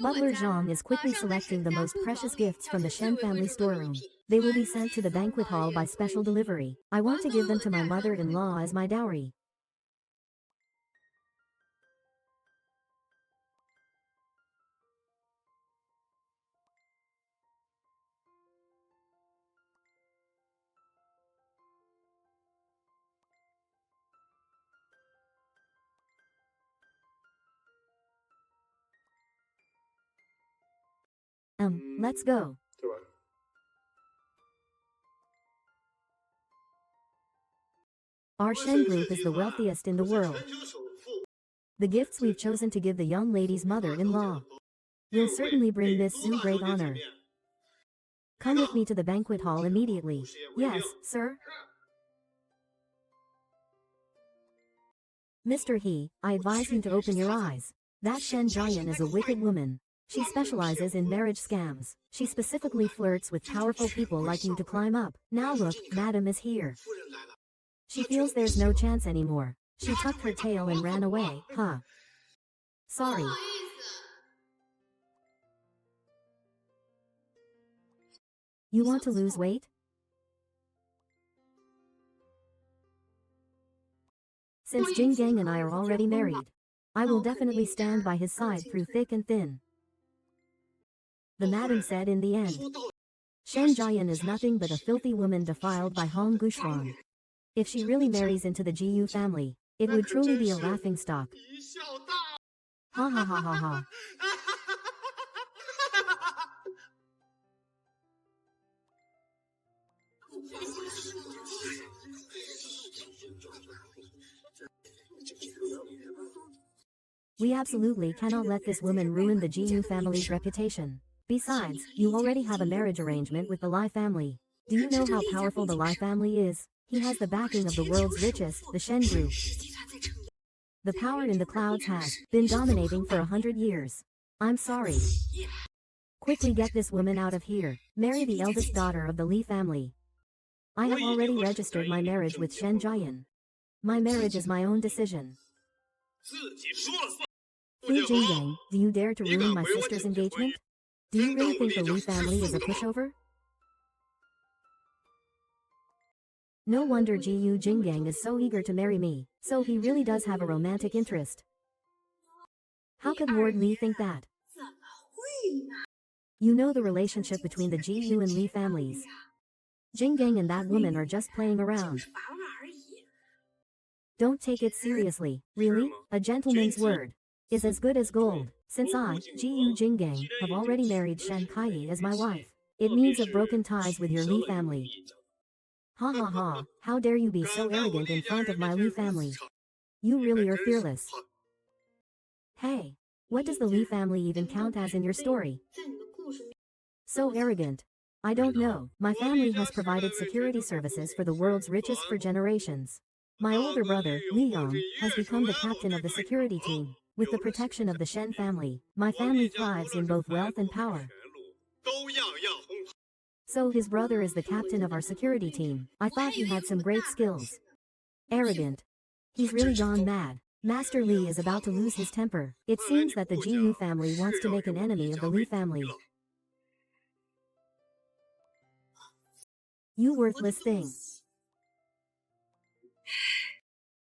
Butler Zhang is quickly selecting the most precious gifts from the Shen family storeroom. They will be sent to the banquet hall by special delivery. I want to give them to my mother-in-law as my dowry. Let's go. 对吧？ Our Shen group is the wealthiest in the world. 全球首富， The gifts we've chosen to give the young lady's mother-in-law will certainly bring Miss Su great honor. Come with me to the banquet hall immediately. Yes, sir. Mr. He, I advise you to open your eyes. That Shen Jian is a wicked woman. She specializes in marriage scams. She specifically flirts with powerful people like you to climb up. Now look, Madam is here. 夫人来了， She feels there's no chance anymore. She tucked her tail and ran away, huh? Sorry. You want to lose weight? Since Jinggang and I are already married, I will definitely stand by his side through thick and thin. The madam said in the end. 说到底， Shen Jian is nothing but a filthy woman defiled by Hong Guchuan. If she really marries into the Jiyu family, it would truly be a laughingstock. 贻笑大 Ha ha ha ha ha. We absolutely cannot let this woman ruin the Jiyu family's reputation. Besides, you already have a marriage arrangement with the Lai family. Do you know how powerful the Lai family is? He has the backing of the world's richest, the Shen Group. The power in the clouds has been dominating for 100 years. I'm sorry. Quickly get this woman out of here. Marry the eldest daughter of the Li family. I have already registered my marriage with Shen Jian. My marriage is my own decision. 自己说了算。 Fu Jinggang, do you dare to ruin my sister's engagement? Do you really think the Li family is a pushover? No wonder Jiyu Jinggang is so eager to marry me, so he really does have a romantic interest. How could Lord Li think that? 怎么会呢？ You know the relationship between the Jiyu and Li families. Jinggang and that woman are just playing around. 玩玩而已。 Don't take it seriously, really? A gentleman's word is as good as gold. Since I, Jiyu Jinggang, have already married Shen Kaiyi as my wife, it means I've broken ties with your Li family. Ha ha ha, how dare you be so arrogant in front of my Li family? You really are fearless. Hey, what does the Li family even count as in your story? 在你的故事里， So arrogant. I don't know. My family has provided security services for the world's richest for generations. My older brother, Li Yong, has become the captain of the security team. With the protection of the Shen family, my family thrives in both wealth and power. 都样样红桃。 So his brother is the captain of our security team. I thought he had some great skills. Arrogant. He's really gone mad. Master Li is about to lose his temper. It seems that the Jiyu family wants to make an enemy of the Li family. You worthless thing.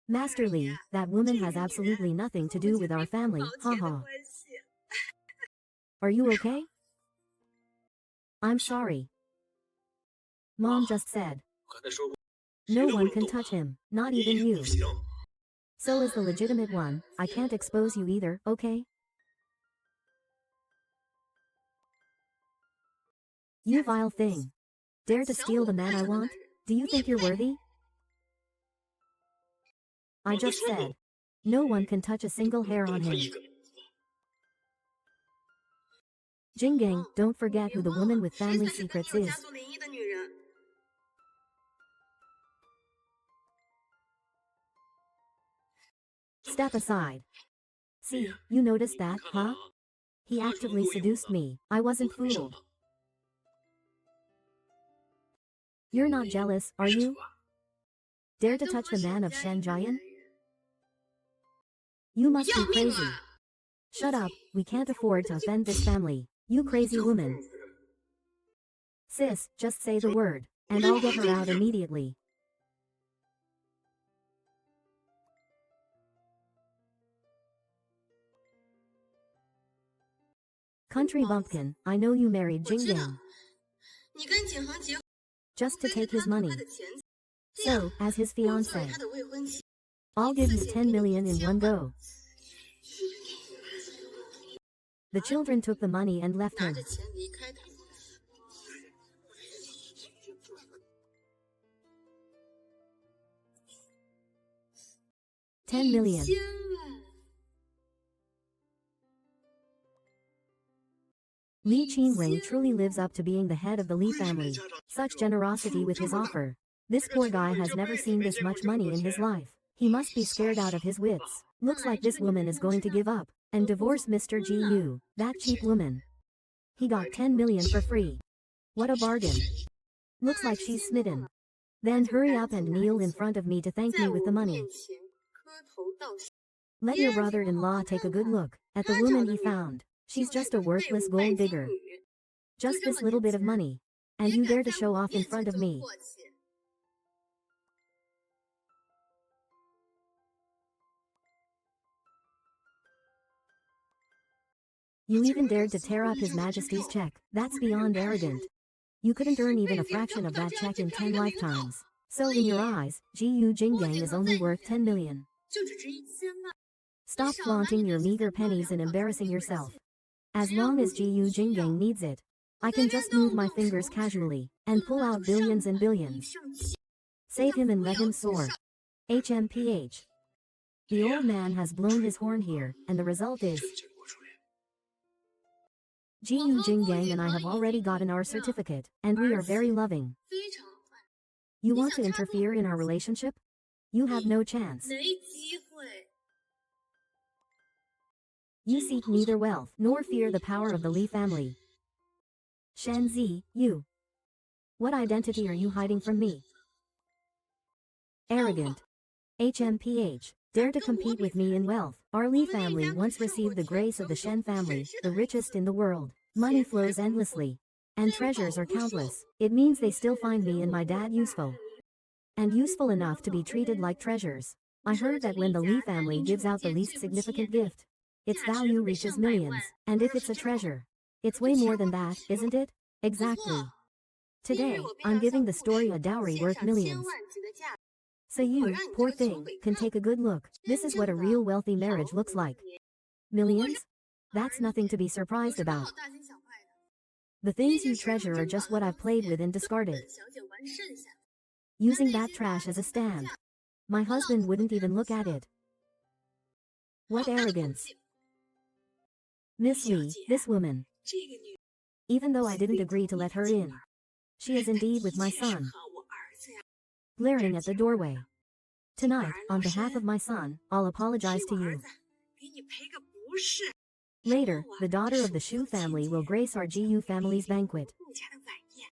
Master Li, that woman has absolutely nothing to do with our family, 毛钱的 haha. 关系。 Are you okay? I'm sorry. Mom just said, 刚才说过， no one can touch him, not 你 even you. 不行。 So as the legitimate one, I can't expose you either, okay? You vile thing. Dare to steal the man I want? Do you think you're worthy? I just said, no one can touch a single hair 动 on 他 him. 一个。 Jinggang, don't forget who the woman with family secrets 有 is. 家族联姻的女人。 Step aside. See, you noticed that, huh? He actively seduced me. I wasn't fooled. You're not jealous, are you? Dare to touch the man of Shen Jian? You must be crazy. Shut up, we can't afford to offend this family. You crazy woman. Sis, just say the word, and I'll get her out immediately. Country bumpkin, I know you married 我知道 Jinggang 你跟景恒结婚， just to 为了 take 他 his 和 money. 他的钱财，这样 So, as his 我作为 fiancé, 他的未婚妻， I'll give you 10 million in one go. The children took the money and left 拿 him. 着钱离开他。 10 million. 1000万， Li Qingwing truly lives up to being the head of the Li family. Such generosity with his offer. This poor guy has never seen this much money in his life. He must be scared out of his wits. Looks like this woman is going to give up and divorce Mr. Gu, that cheap woman. He got 10 million for free. What a bargain. Looks like she's smitten. Then hurry up and kneel in front of me to thank 在 me 我 with the 面 money. 前磕头道谢。 Let your brother-in-law take a good look at the woman he found. She's just a worthless gold digger. Just this little bit of money. And you dare to show off in front of me. You even dared to tear up His Majesty's check. That's beyond arrogant. You couldn't earn even a fraction of that check in 10 lifetimes. So in your eyes, Gu Jinggang is only worth 10 million. 就只值1000万。 Stop flaunting your meager pennies and embarrassing yourself. As long as Gu Jinggang needs it, I can just move my fingers casually and pull out billions and billions. Save him and let him soar. HMPH. The old man has blown his horn here, and the result is Gu Jinggang and I have already gotten our certificate, and we are very loving. 非常坏， You want to interfere in our relationship? You have no chance. 没机会。 You seek neither wealth nor fear the power of the Li family. Shen Zi, you. What identity are you hiding from me? Arrogant. HMPH. Dare to compete with me in wealth. Our Li family once received the grace of the Shen family, the richest in the world. Money flows endlessly. And treasures are countless. It means they still find me and my dad useful. And useful enough to be treated like treasures. I heard that when the Li family gives out the least significant gift, its value reaches millions. And if it's a treasure, it's way more than that, isn't it? Exactly. Today, I'm giving the story a dowry worth 10 millions. 万级的价。 So you, poor thing, can take a good look. This is what a real wealthy marriage looks like. Millions? That's nothing to be surprised 有什么 about. 好大惊小怪的？ The things you treasure are just what I've played with and 本 discarded, 小姐玩剩下的， using that trash as a stand. My husband wouldn't even look at it. What arrogance. Miss Lee, this woman, 这个女 even though I didn't agree to let her in, she is indeed with my 也是 son, 好我儿子呀， glaring at the doorway. Tonight, on behalf of my son, I'll 替 apologize to 我儿 you. 子给你赔个不是。 Later, the daughter of the Shu family will grace our Gu family's banquet. 顾家的晚宴，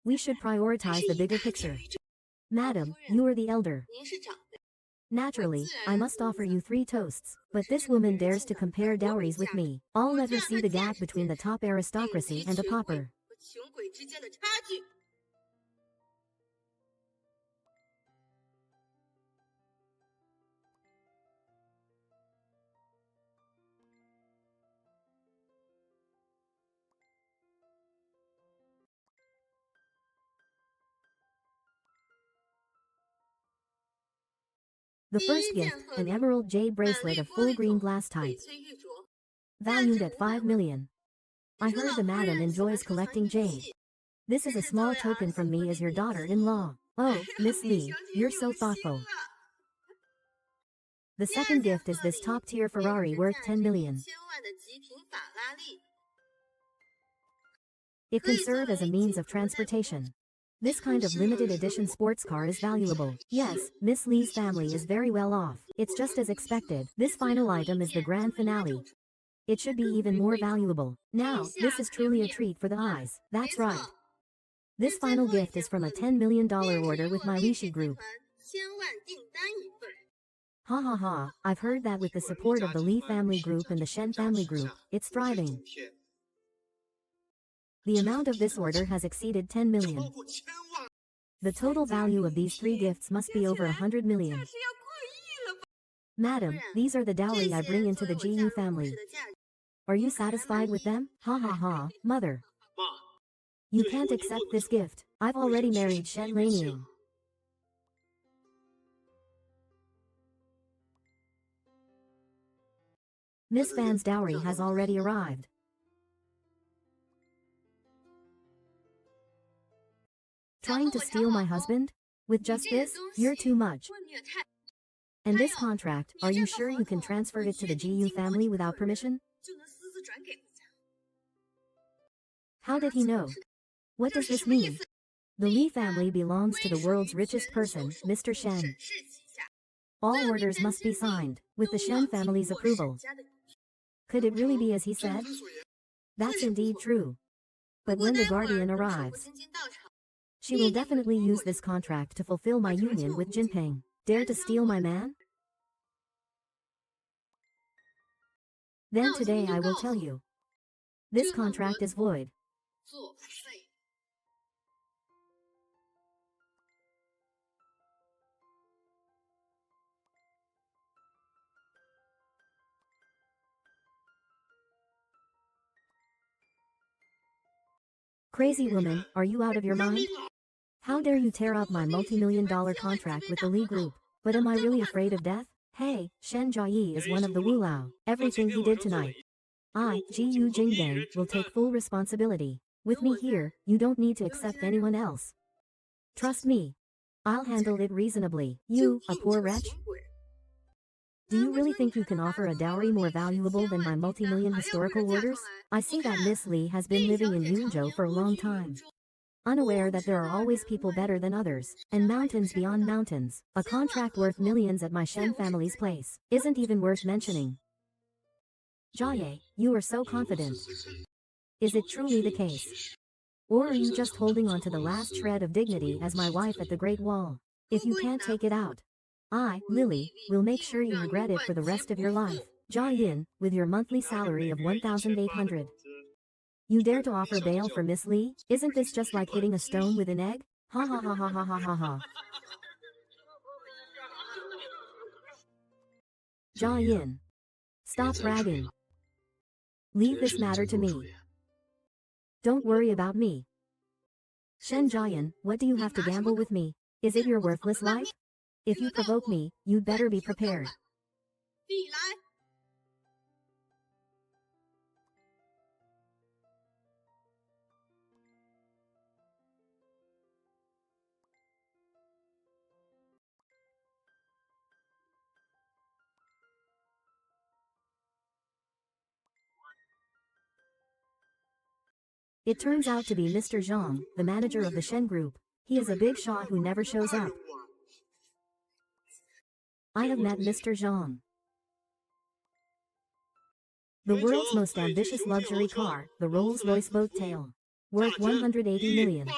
We should prioritize the bigger picture. Madam, you are the elder. 您是长辈， Naturally, I must offer you 3 toasts, but this woman dares to compare dowries with me. I'll let her see the gap between the top aristocracy and a pauper. 和穷鬼之间的差距。 The first gift, an emerald jade bracelet of full green glass type, 翡翠玉镯， valued at 5 million. I heard the madam enjoys collecting jade. This is a small token from me as your daughter-in-law. Oh, Miss Lee, you're so thoughtful. The second gift is this top-tier Ferrari worth 10 million. 1000万的极品法拉利， It can serve as a means of transportation. This kind of limited edition sports car is valuable. Yes, Miss Lee's family is very well off. It's just as expected. This final item is the grand finale. It should be even more valuable. Now, this is truly a treat for the eyes. That's right. This final gift is from a $10 million order with my Lishi group. 1000万订单一份。 Ha ha ha, I've heard that with the support of the Li family group and the Shen family group, it's thriving. The amount of this order has exceeded 10 million. 超过1000万， The total value of these 3 gifts must be over 100 million. 这是要过亿了吧？ Madam, these are the 这 dowry I 些 bring 作 into 为 the 我嫁 GU 入 family. 故事的价值。 Are you satisfied with them? Ha ha ha, mother. 妈， You can't accept this gift. I've already married Shen Lanian. Miss Van's dowry has already arrived. Trying to steal my husband? With just this, you're too much. And this contract, are you sure you can transfer it to the GU family without permission? How did he know? What does this mean? The Li family belongs to the world's richest person, Mr. Shen. All orders must be signed, with the Shen family's approval. Could it really be as he said? That's indeed true. But when the guardian arrives, she will definitely use this contract to fulfill my union with Jinping. Dare to steal my man? Then today I will tell you. This contract is void. Crazy woman, are you out of your mind? How dare you tear up my multi-million-dollar contract with the Li Group? But am I really afraid of death? Hey, Shen Jiayi is one of the Wu Lao. Everything he did tonight. I, Gu Jingdeng, will take full responsibility. With me here, you don't need to accept anyone else. Trust me. I'll handle it reasonably. You, a poor wretch? Do you really think you can offer a dowry more valuable than my multi-million historical orders? I see that Miss Li has been living in Yunzhou for a long time. Unaware that there are always people better than others, and mountains beyond mountains. A contract worth millions at my Shen family's place isn't even worth mentioning. Jiaye, you are so confident. Is it truly the case? Or are you just holding on to the last shred of dignity as my wife at the Great Wall? If you can't take it out, I, Lily, will make sure you regret it for the rest of your life. Jia Yin, with your monthly salary of 1,800. You dare to offer bail for Miss Li? Isn't this just like hitting a stone with an egg? Ha ha ha ha ha ha ha ha. Jia Yin. Stop bragging. Leave this matter to me. Don't worry about me. Shen Jiayan, what do you have to gamble with me? Is it your worthless life? If you provoke me, you'd better be prepared. It turns out to be Mr. Zhang, the manager of the Shen Group. He is a big shot who never shows up. I have met Mr. Zhang. The world's most ambitious luxury car, the Rolls-Royce Boat Tail. Worth 180 million.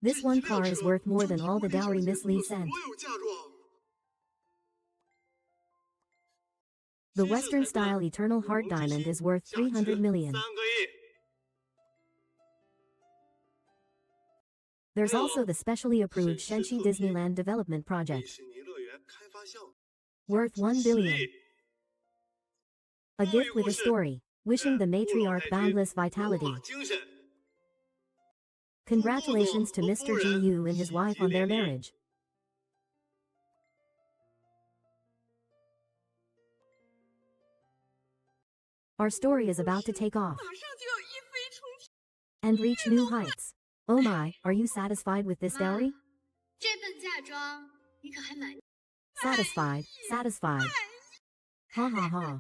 This one car is worth more than all the dowry Miss Li sent. The Western-style Eternal Heart Diamond is worth 300 million. There's also the specially approved Shenxi Disneyland Development Project. Worth 1 billion. A gift with a story. Wishing the matriarch boundless vitality. Congratulations to Mr. Ji Yu and his wife on their marriage. Our story is about to take off and reach new heights. Oh my, are you satisfied with this dowry? Satisfied, satisfied. Ha ha ha.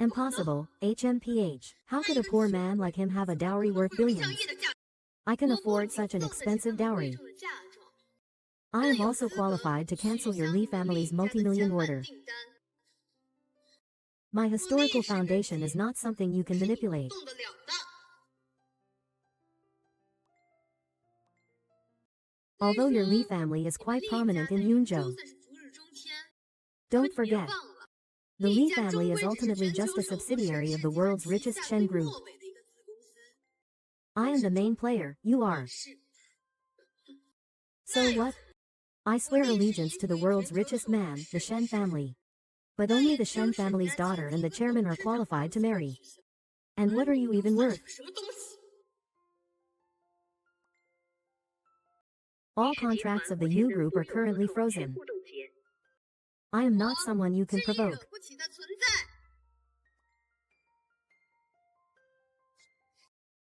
Impossible, HMPH. How could a poor man like him have a dowry worth billions? I can afford such an expensive dowry. I am also qualified to cancel your Li family's multi-million order. My historical foundation is not something you can manipulate. Although your Li family is quite prominent in Yunzhou. Don't forget, the Li family is ultimately just a subsidiary of the world's richest Shen Group. I am the main player, you are. So what? I swear allegiance to the world's richest man, the Shen family. But only the Shen family's daughter and the chairman are qualified to marry. And what are you even worth? All contracts of the Yu Group are currently frozen. I am not someone you can provoke.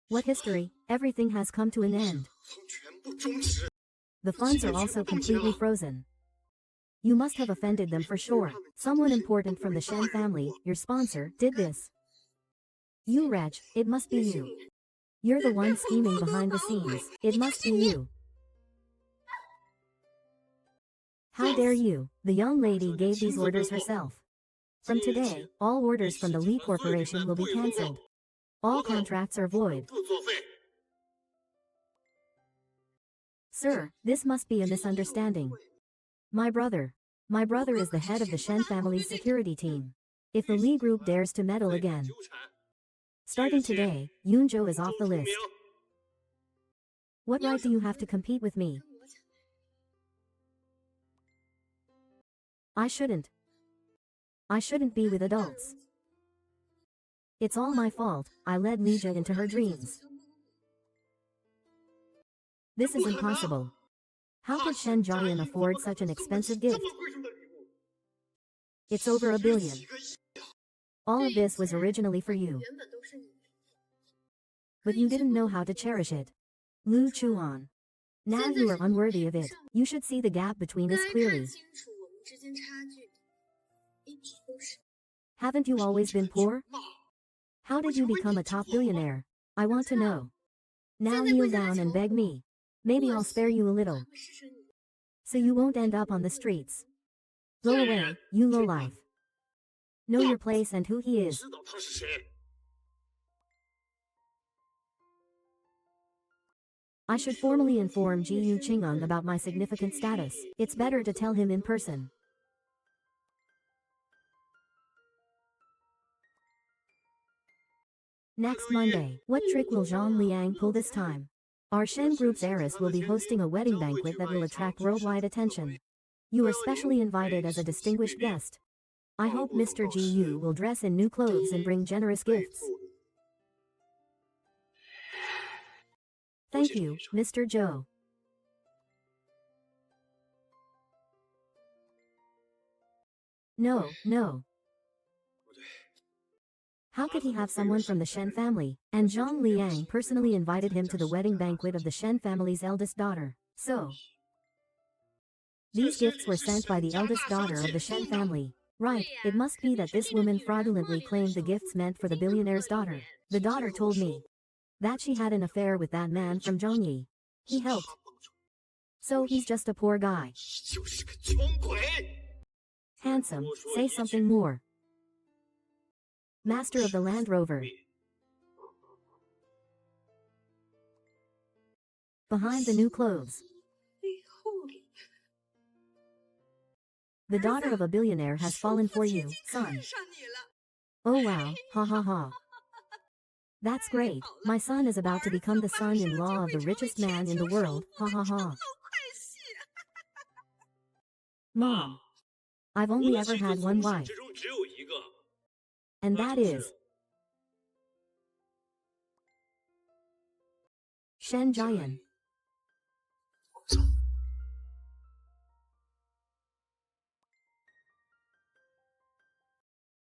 What history? Everything has come to an end. 从全部终止。 The funds are also completely frozen. You must have offended them for sure. Someone important from the Shen family, your sponsor, did this. You wretch, it must be you. You're the one scheming behind the scenes. It must be you. How dare you? The young lady gave these orders herself. From today, all orders from the Li Corporation will be cancelled. All contracts are void. 不作废。 Sir, this must be a misunderstanding. My brother is the head of the Shen family's security team. If the Li group dares to meddle again, 纠缠。 starting today, Yunzhou is off the list. What right do you have to compete with me? I shouldn't be with adults. It's all my fault. I led Lija into her dreams. This is impossible. How could Shen Jiayan afford such an expensive gift? 这么贵重的礼物， It's over a billion. 几个亿。 All of this was originally for you, 原本都是你的。 but you didn't know how to cherish it. Lu Chuan. Now you are unworthy of it. You should see the gap between us 该看 clearly. 清楚我们之间差距，一直都是。 Haven't you always been poor? 骂 How did you become a top billionaire? I want to know. Now kneel down and beg me. Maybe I'll spare you a little, 会施舍你的。 so you won't end up on the streets. Go away, you lowlife. Know your place and who he is. 知道他是谁。 I should formally inform Jiyu Qingang about my significant status. It's better to tell him in person. Next Monday, what trick will Zhang Liang pull this time? Our Shen Group's heiress will be hosting a wedding banquet that will attract worldwide attention. You are specially invited as a distinguished guest. I hope Mr. Jiyu will dress in new clothes and bring generous gifts. Thank you, Mr. Zhou. No. 不对， How could he have someone from the Shen family? And Zhang Liang personally invited him to the wedding banquet of the Shen family's eldest daughter. So, these gifts were sent by the eldest daughter of the Shen family. Right, it must be that this woman fraudulently claimed the gifts meant for the billionaire's daughter. The daughter told me that she had an affair with that man from Zhongyi. He helped. So he's just a poor guy. 就是个穷鬼。 Handsome, say something more. Master of the Land Rover. Behind the new clothes. 背后里 The daughter of a billionaire has fallen for you, son. 看上你了。 Oh wow, ha ha ha. That's great. My son is about to become the son-in-law of the richest man in the world, ha ha ha. 快写！ Mom, I've only ever had one wife, 之中只有一个。 and that is Shen Jiayan.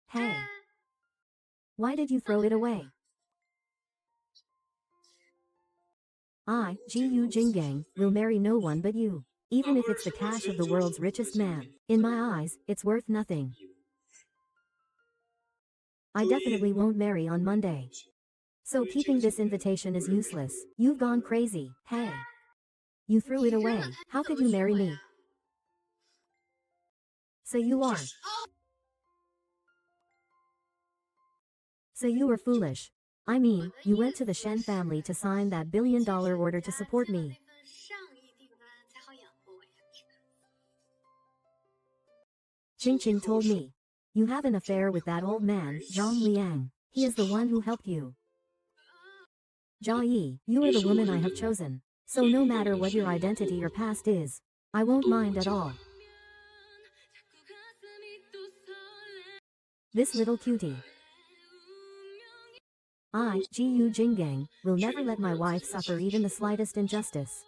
Hey, why did you throw it away? I, Jiyu Jinggang, will marry no one but you. Even if it's the cash of the world's richest man. In my eyes, it's worth nothing. I definitely won't marry on Monday. So keeping this invitation is useless. You've gone crazy. Hey. You threw it away. How could you marry me? So you are. So you were foolish. I mean, you went to the Shen family to sign that $1 billion order to support me. 上亿订单才好养活我呀！ Qingqing told me. You have an affair with that old man, Zhang Liang. He is the one who helped you. Jia Yi, you are the woman I have chosen. So no matter what your identity or past is, I won't mind at all. This little cutie. I, Jiyu Jinggang, will never let my wife suffer even the slightest injustice.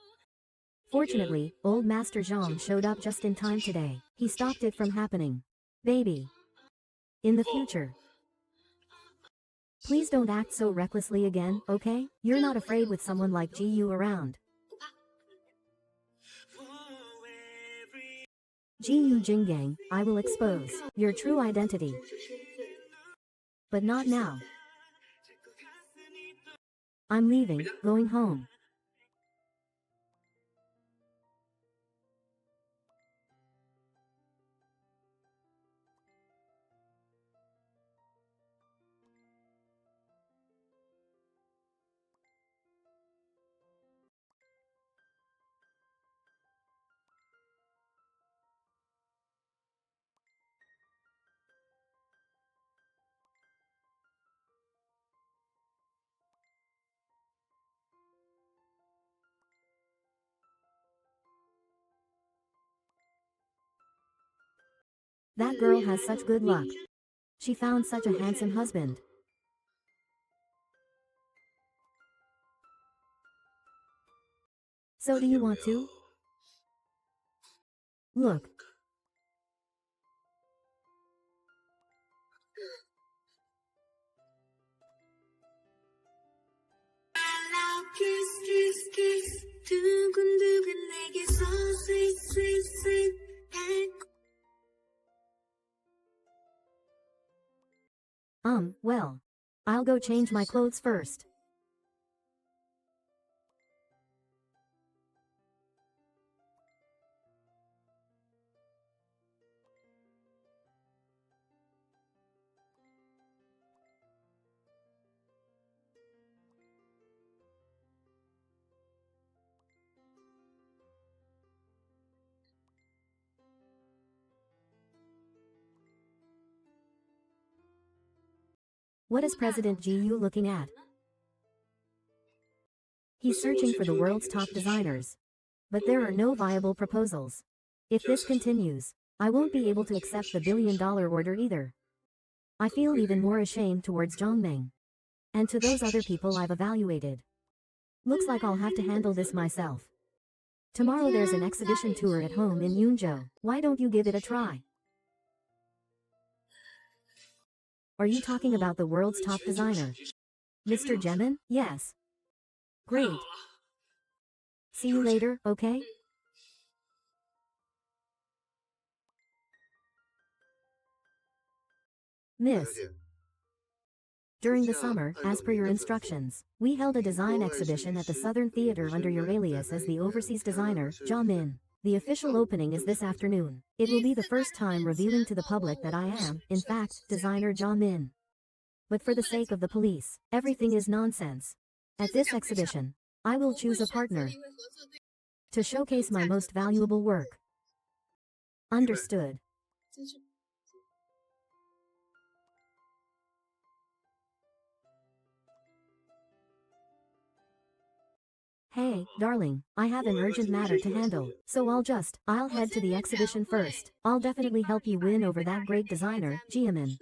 Fortunately, old Master Zhang showed up just in time today. He stopped it from happening. Baby. In the future, Please don't act so recklessly again, okay? You're not afraid with someone like GU around. 不怕。 GU Jinggang, I will expose your true identity. But not now. I'm leaving, going home. That girl has such good luck. She found such a handsome husband. So do you want to? Look. 두근두근 내게서 sweet sweet sweet Well. I'll go change my clothes first. What is President GU looking at? He's searching for the world's top designers. But there are no viable proposals. If this continues, I won't be able to accept the billion-dollar order either. I feel even more ashamed towards Zhongming. And to those other people I've evaluated. Looks like I'll have to handle this myself. Tomorrow there's an exhibition tour at home in Yunzhou. Why don't you give it a try? Are you talking about the world's top designer? Mr. Jemin? Yes. Great. See you later, okay? Miss. During the summer, as per your instructions, we held a design exhibition at the Southern Theater under your alias as the overseas designer, Jia Min. The official opening is this afternoon. It will be the first time revealing to the public that I am, in fact, designer Jia Min. But for the sake of the police, everything is nonsense. At this exhibition, I will choose a partner to showcase my most valuable work. Understood. Hey, darling, I have an urgent matter to handle, so I'll head to the exhibition first. I'll definitely help you win over that great designer, Jiamin.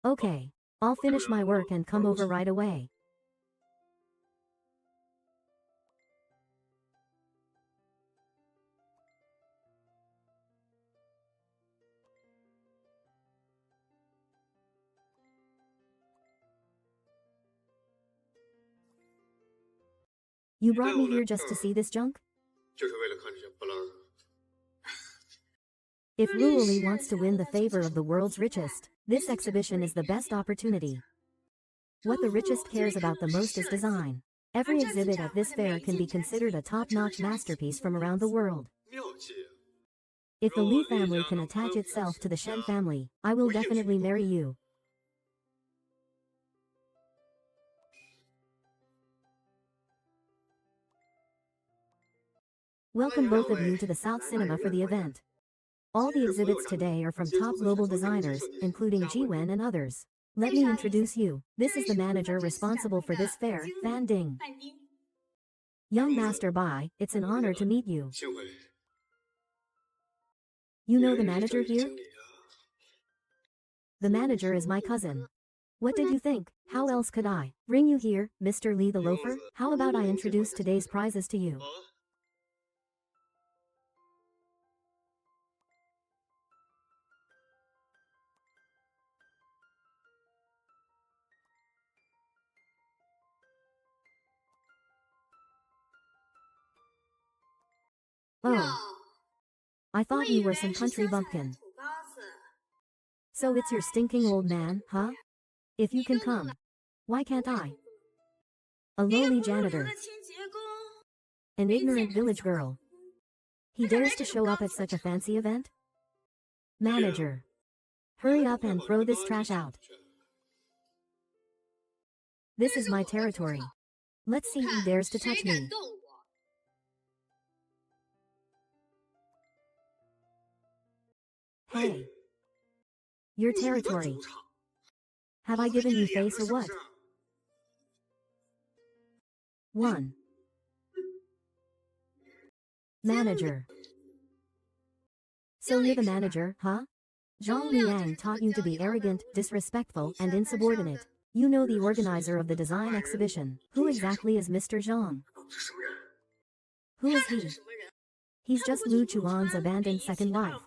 Okay, I'll finish my work and come over right away. You brought me here just to see this junk? If Ruoli wants to win the favor of the world's richest, this exhibition is the best opportunity. What the richest cares about the most is design. Every exhibit at this fair can be considered a top-notch masterpiece from around the world. If the Li family can attach itself to the Shen family, I will definitely marry you. Welcome both of you to the South Cinema for the event. All the exhibits today are from top global designers, including Jiwen and others. Let me introduce you. This is the manager responsible for this fair, Fan Ding. Young Master Bai, it's an honor to meet you. You know the manager here? The manager is my cousin. What did you think? How else could I bring you here, Mr. Li the loafer? How about I introduce today's prizes to you? Oh, I thought you were some country bumpkin. So it's your stinking old man, huh? If you can come, why can't I? A lowly janitor. An ignorant village girl. He dares to show up at such a fancy event? Manager. Hurry up and throw this trash out. This is my territory. Let's see who dares to touch me. Hey. Your territory. Have I given you face or what? 1. Manager. So you're the manager, huh? Zhang Liang taught you to be arrogant, disrespectful, and insubordinate. You know the organizer of the design exhibition. Who exactly is Mr. Zhang? Who is he? He's just Lu Chuan's abandoned second wife.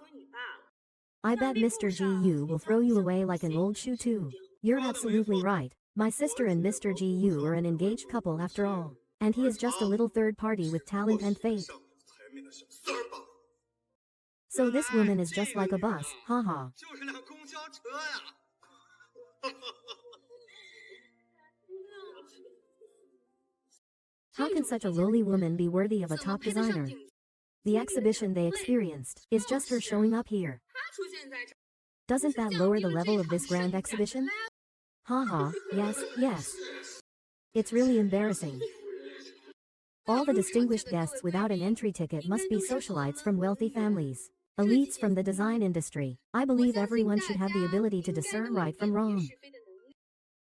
I bet Mr. Gu will throw you away like an old shoe too. You're absolutely right. My sister and Mr. Gu are an engaged couple after all. And he is just a little third party with talent and faith. So this woman is just like a bus, haha. How can such a lowly woman be worthy of a top designer? The exhibition they experienced is just her showing up here. Doesn't that lower the level of this grand exhibition? Haha, yes, yes. It's really embarrassing. All the distinguished guests without an entry ticket must be socialites from wealthy families. Elites from the design industry. I believe everyone should have the ability to discern right from wrong.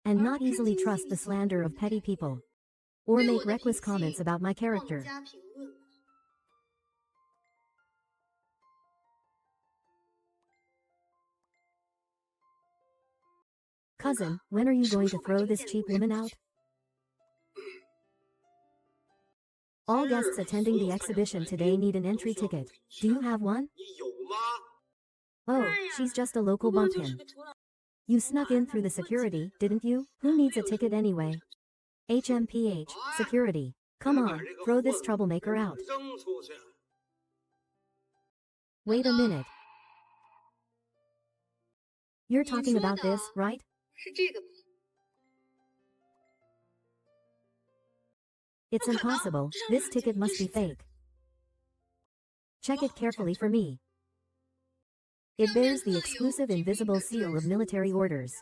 And not easily trust the slander of petty people. Or make reckless comments about my character. Cousin, when are you going to throw this cheap woman out? All guests attending the exhibition today need an entry ticket. Do you have one? Oh, she's just a local bumpkin. You snuck in through the security, didn't you? Who needs a ticket anyway? HMPH, security. Come on, throw this troublemaker out. Wait a minute. You're talking about this, right? It's impossible. This ticket must be fake. Check it carefully for me. It bears the exclusive invisible seal of military orders.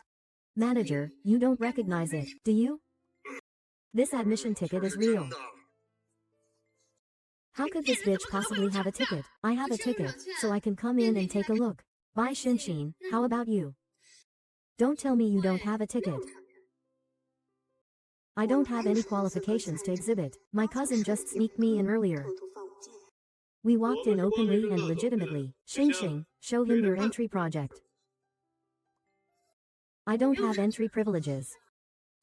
Manager, you don't recognize it, do you? This admission ticket is real. How could this bitch possibly have a ticket? I have a ticket, so I can come in and take a look. Bye Shinshin, how about you? Don't tell me you don't have a ticket. I don't have any qualifications to exhibit. My cousin just sneaked me in earlier. We walked in openly and legitimately. Xing, show him your entry project. I don't have entry privileges.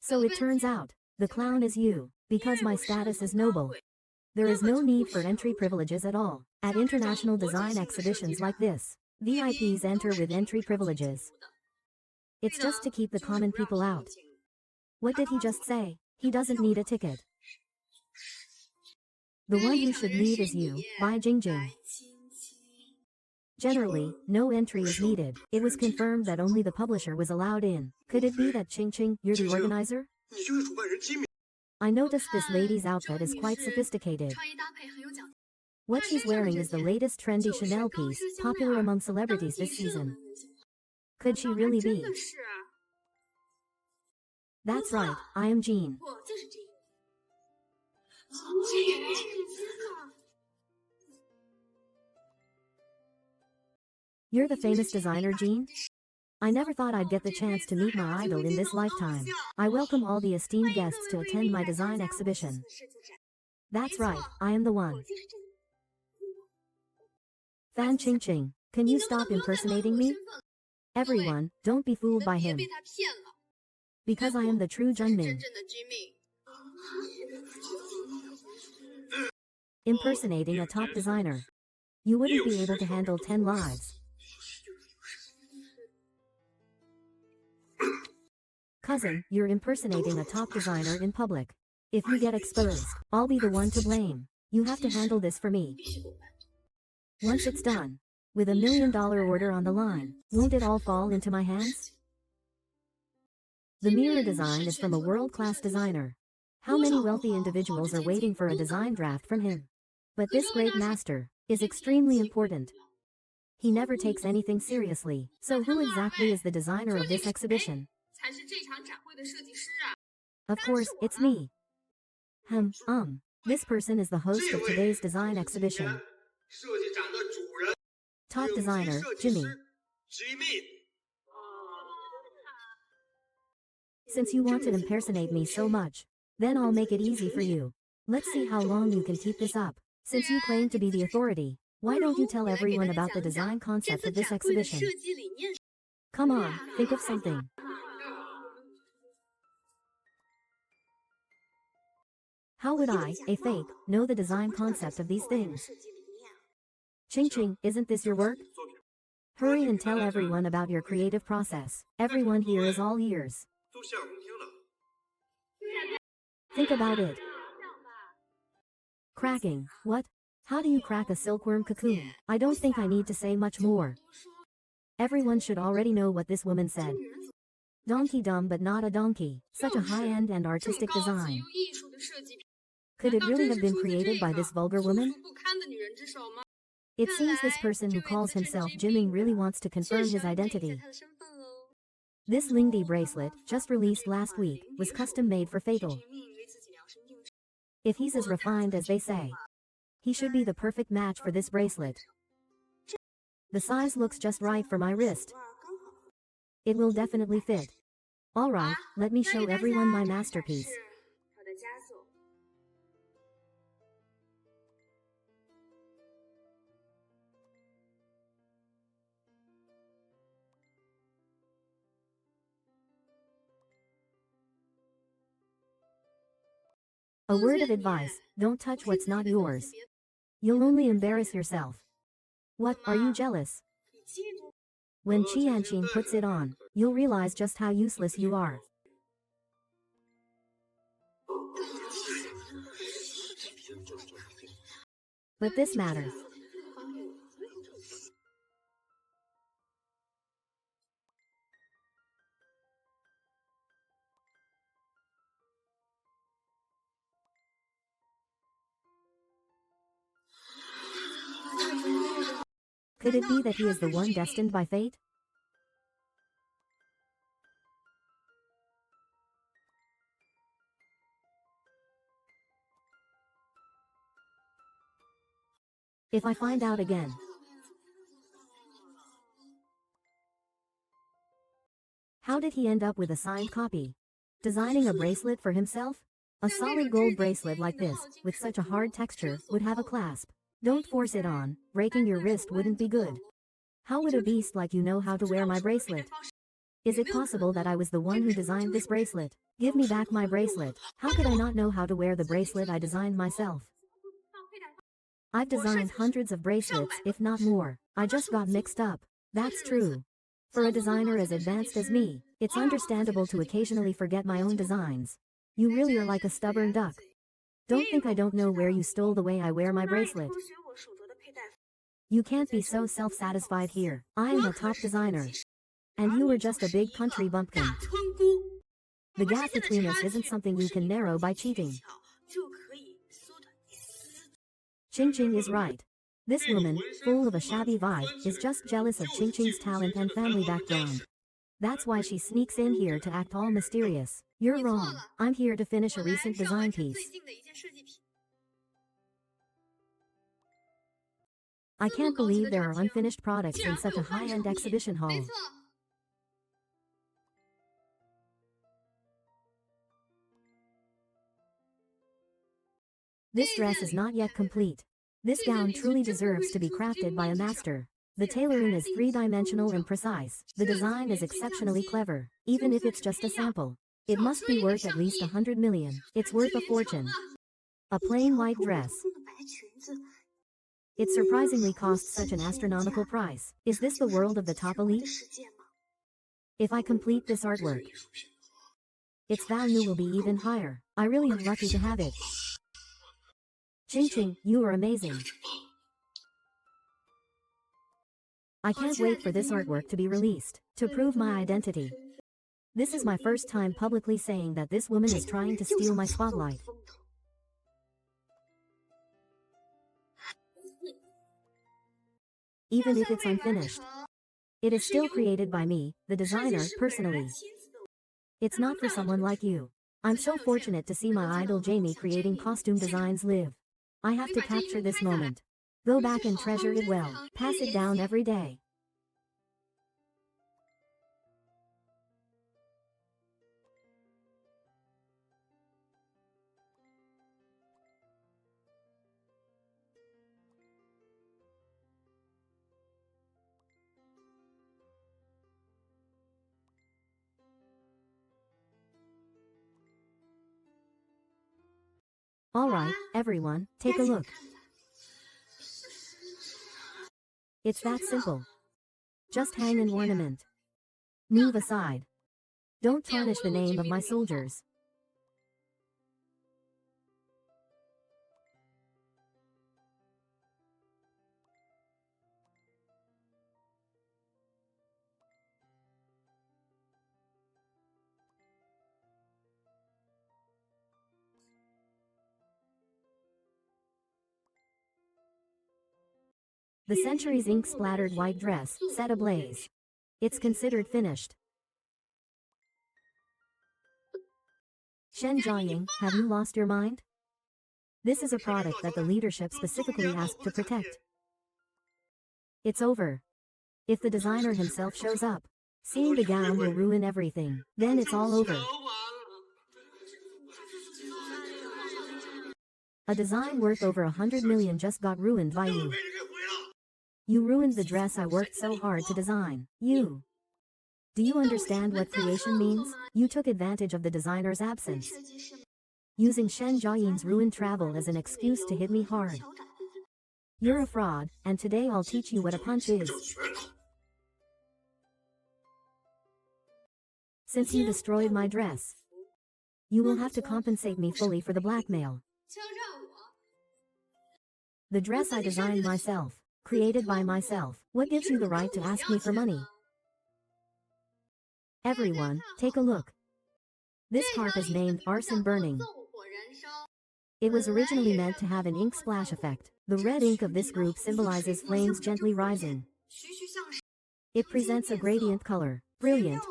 So it turns out, the clown is you, because my status is noble. There is no need for entry privileges at all. At international design exhibitions like this, VIPs enter with entry privileges. It's just to keep the common people out. What did he just say? He doesn't need a ticket. The one who should lead is you, Bai Jingjing. Generally, no entry is needed. It was confirmed that only the publisher was allowed in. Could it be that Qingqing, you're the organizer? I noticed this lady's outfit is quite sophisticated. What she's wearing is the latest trendy Chanel piece, popular among celebrities this season. Could she really be? That's right, I am Jean. You're the famous designer, Jean? I never thought I'd get the chance to meet my idol in this lifetime. I welcome all the esteemed guests to attend my design exhibition. That's right, I am the one. Fan Qingqing, can you stop impersonating me? Everyone, don't be fooled by him. Because I am the true Junmin. Impersonating a top designer. You wouldn't be able to handle 10 lives. Cousin, you're impersonating a top designer in public. If you get exposed, I'll be the one to blame. You have to handle this for me. Once it's done, with $1 million order on the line, won't it all fall into my hands? The mirror design is from a world-class designer. How many wealthy individuals are waiting for a design draft from him? But this great master is extremely important. He never takes anything seriously. So who exactly is the designer of this exhibition? Of course, it's me. This person is the host of today's design exhibition. Top designer, Jimmy. Since you want to impersonate me so much, then I'll make it easy for you. Let's see how long you can keep this up. Since you claim to be the authority, why don't you tell everyone about the design concept of this exhibition? Come on, think of something. How would I, a fake, know the design concept of these things? Ching Ching, isn't this your work? Hurry and tell everyone about your creative process. Everyone here is all ears. Think about it. Cracking, what? How do you crack a silkworm cocoon? I don't think I need to say much more. Everyone should already know what this woman said. Donkey dumb but not a donkey. Such a high-end and artistic design. Could it really have been created by this vulgar woman? It seems this person who calls himself Jimming really wants to confirm his identity. This Lingdi bracelet, just released last week, was custom-made for Fatal. If he's as refined as they say, he should be the perfect match for this bracelet. The size looks just right for my wrist. It will definitely fit. Alright, let me show everyone my masterpiece. A word of advice, don't touch what's not yours. You'll only embarrass yourself. What, are you jealous? When Qianqing puts it on, you'll realize just how useless you are. But this matters. Could it be that he is the one destined by fate? If I find out again. How did he end up with a signed copy? Designing a bracelet for himself? A solid gold bracelet like this, with such a hard texture, would have a clasp. Don't force it on, breaking your wrist wouldn't be good. How would a beast like you know how to wear my bracelet? Is it possible that I was the one who designed this bracelet? Give me back my bracelet. How could I not know how to wear the bracelet I designed myself? I've designed hundreds of bracelets, if not more. I just got mixed up. That's true. For a designer as advanced as me, it's understandable to occasionally forget my own designs. You really are like a stubborn duck. Don't think I don't know where you stole the way I wear my bracelet. You can't be so self-satisfied here. I am a top designer. And you were just a big country bumpkin. The gap between us isn't something you can narrow by cheating. Ching Ching is right. This woman, full of a shabby vibe, is just jealous of Ching Ching's talent and family background. That's why she sneaks in here to act all mysterious. You're wrong. I'm here to finish a recent design piece. I can't believe there are unfinished products in such a high-end exhibition hall. This dress is not yet complete. This gown truly deserves to be crafted by a master. The tailoring is three-dimensional and precise. The design is exceptionally clever, even if it's just a sample. It must be worth at least 100 million. It's worth a fortune. A plain white dress. It surprisingly costs such an astronomical price. Is this the world of the top elite? If I complete this artwork, its value will be even higher. I really am lucky to have it. Ching Ching, you are amazing. I can't wait for this artwork to be released, to prove my identity. This is my first time publicly saying that this woman is trying to steal my spotlight. Even if it's unfinished. It is still created by me, the designer, personally. It's not for someone like you. I'm so fortunate to see my idol Jamie creating costume designs live. I have to capture this moment. Go back and treasure it well. Pass it down every day. Alright, everyone, take a look. It's that simple. Just hang an ornament. Move aside. Don't tarnish the name of my soldiers. The century's ink-splattered white dress, set ablaze. It's considered finished. Shen Jiaying, have you lost your mind? This is a product that the leadership specifically asked to protect. It's over. If the designer himself shows up, seeing the gown will ruin everything. Then it's all over. A design worth over 100 million just got ruined by you. You ruined the dress I worked so hard to design. You. Do you understand what creation means? You took advantage of the designer's absence, using Shen Jiaying's ruined travel as an excuse to hit me hard. You're a fraud, and today I'll teach you what a punch is. Since you destroyed my dress, you will have to compensate me fully for the blackmail. The dress I designed myself, created by myself. What gives you the right to ask me for money? Everyone, take a look. This part is named Arson Burning. It was originally meant to have an ink splash effect. The red ink of this group symbolizes flames gently rising. It presents a gradient color. Brilliant.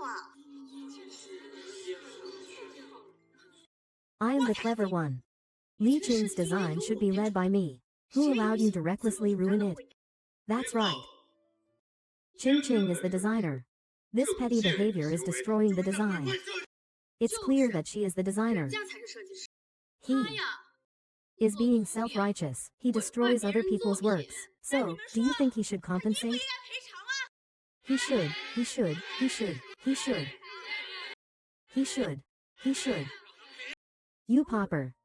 I am the clever one. Li Qing's design should be led by me. Who allowed you to recklessly ruin it? That's right. Qing is the designer. This petty behavior is destroying the design. It's clear that she is the designer. He is being self-righteous. He destroys other people's works. So, do you think he should compensate? He should. He should. He should. He should. He should. He should. You pauper.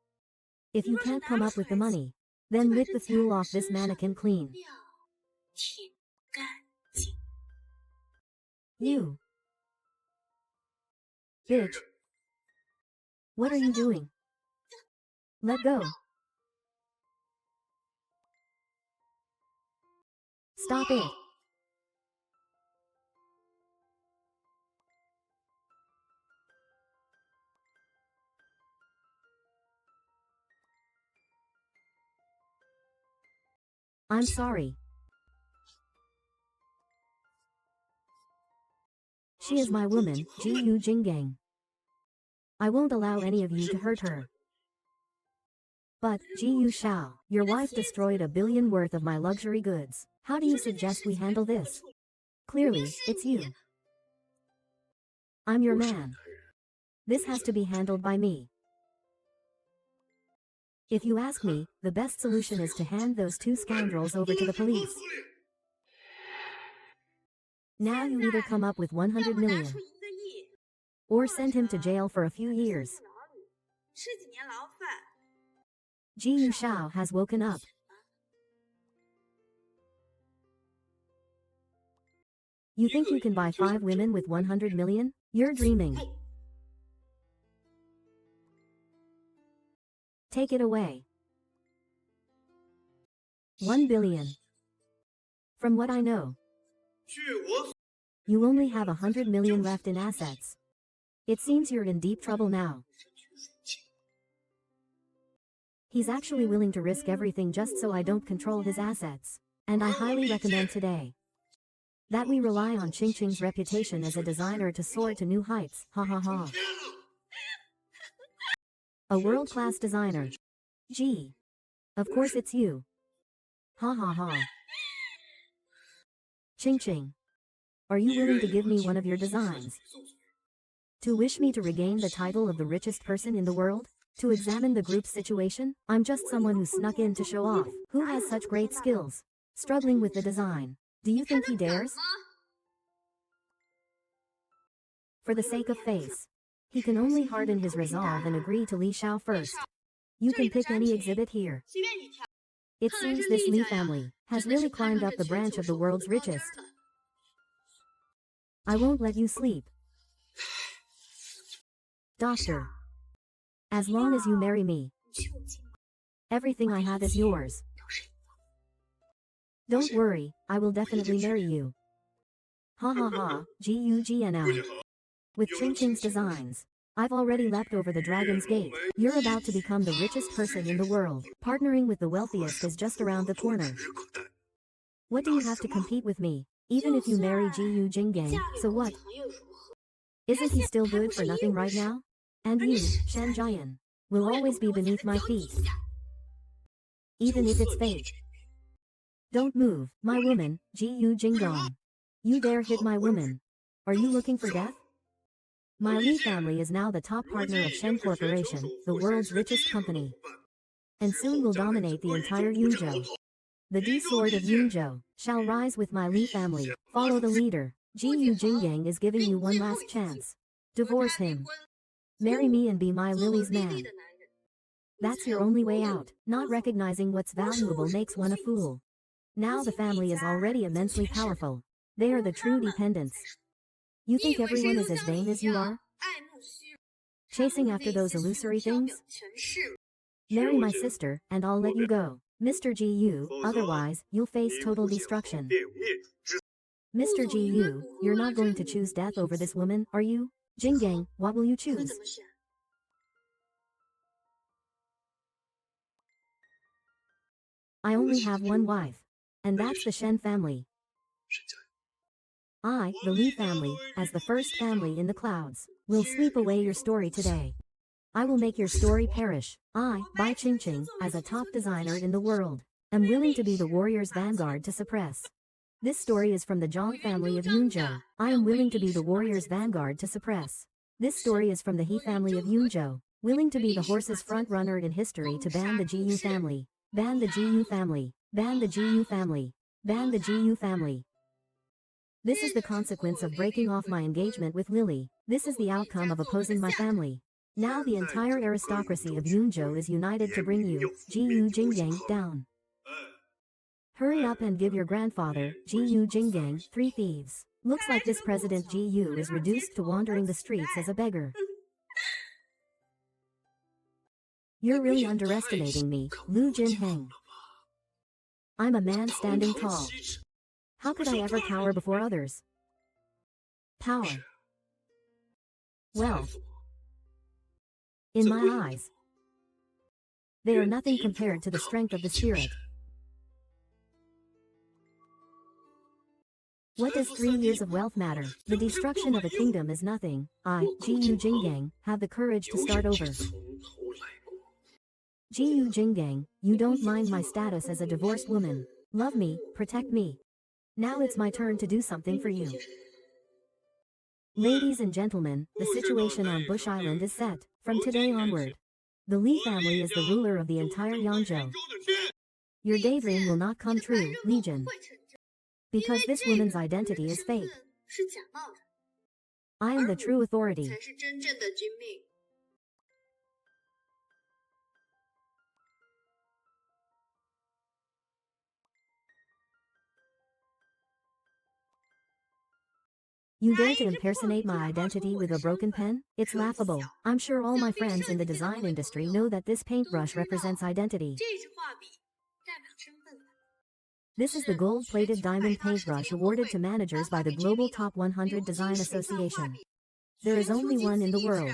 If you can't come up with the money, then lick the fuel off this mannequin clean. You. Bitch. What are you doing? Let go. Stop it. I'm sorry. She is my woman, Jiyu Jinggang. I won't allow any of you to hurt her. But, Jiyu Shao, your wife destroyed $1 billion worth of my luxury goods. How do you suggest we handle this? Clearly, it's you. I'm your man. This has to be handled by me. If you ask me, the best solution is to hand those two scoundrels over to the police. Now you either come up with 100 million, or send him to jail for a few years. Jiyu Shao has woken up. You think you can buy 5 women with 100 million? You're dreaming. Take it away. 1 billion. From what I know, 据我所 You only have 100 million left in assets. It seems you're in deep trouble now. He's actually willing to risk everything just so I don't control his assets. And I highly recommend today that we rely on Ching Ching's reputation as a designer to soar to new heights. Ha ha ha. A world-class designer. Gee. Of course it's you. Ha ha ha. Ching Ching. Are you willing to give me one of your designs? To wish me to regain the title of the richest person in the world? To examine the group's situation? I'm just someone who snuck in to show off. Who has such great skills? Struggling with the design. Do you think he dares? For the sake of face. He can only harden his resolve and agree to Li Xiao first. You can pick any exhibit here. It seems this Li family has really climbed up the branch of the world's richest. I won't let you sleep. Doctor. As long as you marry me, everything I have is yours. Don't worry, I will definitely marry you. Ha ha ha, GUGNL. With Ching Ching's designs, I've already leapt over the dragon's gate. You're about to become the richest person in the world. Partnering with the wealthiest is just around the corner. What do you have to compete with me? Even if you marry Gu Jinggang, so what? Isn't he still good for nothing right now? And you, Shen Jian, will always be beneath my feet. Even if it's fake. Don't move, my woman, Gu Jinggong. You dare hit my woman. Are you looking for death? My Li family is now the top partner of Shen Corporation, the world's richest company. And soon will dominate the entire Yunzhou. The D-sword of Yunzhou shall rise with my Li family. Follow the leader. Gu Jinggang is giving you one last chance. Divorce him. Marry me and be my Lily's man. That's your only way out. Not recognizing what's valuable makes one a fool. Now the family is already immensely powerful. They are the true dependents. You think everyone is as vain as you are? Chasing after those illusory things? Marry my sister, and I'll let you go. Mr. Gu, otherwise, you'll face total destruction. Mr. Gu, you're not going to choose death over this woman, are you? Jinggang, what will you choose? I only have one wife. And that's the Shen family. I, the Li family, as the first family in the clouds, will sweep away your story today. I will make your story perish. I, Bai Ching Ching, as a top designer in the world, am willing to be the warrior's vanguard to suppress. This story is from the Zhang family of Yunzhou. I am willing to be the warrior's vanguard to suppress. This story is from the He family of Yunzhou, willing to be the horse's front runner in history to ban the Gu family. Ban the Gu family. Ban the Gu family. Ban the Gu family. This is the consequence of breaking off my engagement with Lily. This is the outcome of opposing my family. Now the entire aristocracy of Yunzhou is united to bring you, Gu Jinggang, down. Hurry up and give your grandfather, Gu Jinggang, 3 thieves. Looks like this President Gu is reduced to wandering the streets as a beggar. You're really underestimating me, Lu Jinheng. I'm a man standing tall. How could I ever cower before others? Power. Wealth. In my eyes, they are nothing compared to the strength of the spirit. What does 3 years of wealth matter? The destruction of a kingdom is nothing. I, Gu Jinggang, have the courage to start over. Gu Jinggang, you don't mind my status as a divorced woman. Love me, protect me. Now it's my turn to do something for you. Ladies and gentlemen, the situation on Bush Island is set. From today onward, the Li family is the ruler of the entire Yangzhou. Your daydream will not come true, Legion. Because this woman's identity is fake. I am the true authority. You dare to impersonate my identity with a broken pen? It's laughable. I'm sure all my friends in the design industry know that this paintbrush represents identity. This is the gold-plated diamond paintbrush awarded to managers by the Global Top 100 Design Association. There is only one in the world.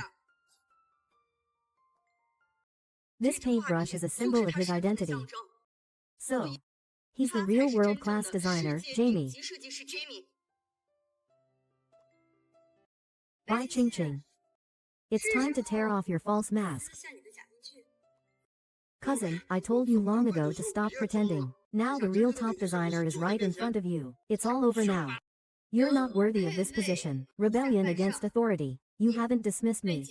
This paintbrush is a symbol of his identity. So, he's the real world-class designer, Jamie. Bye Ching Ching. It's time to tear off your false mask. Cousin, I told you long ago to stop pretending. Now the real top designer is right in front of you. It's all over now. You're not worthy of this position. Rebellion against authority. You haven't dismissed me.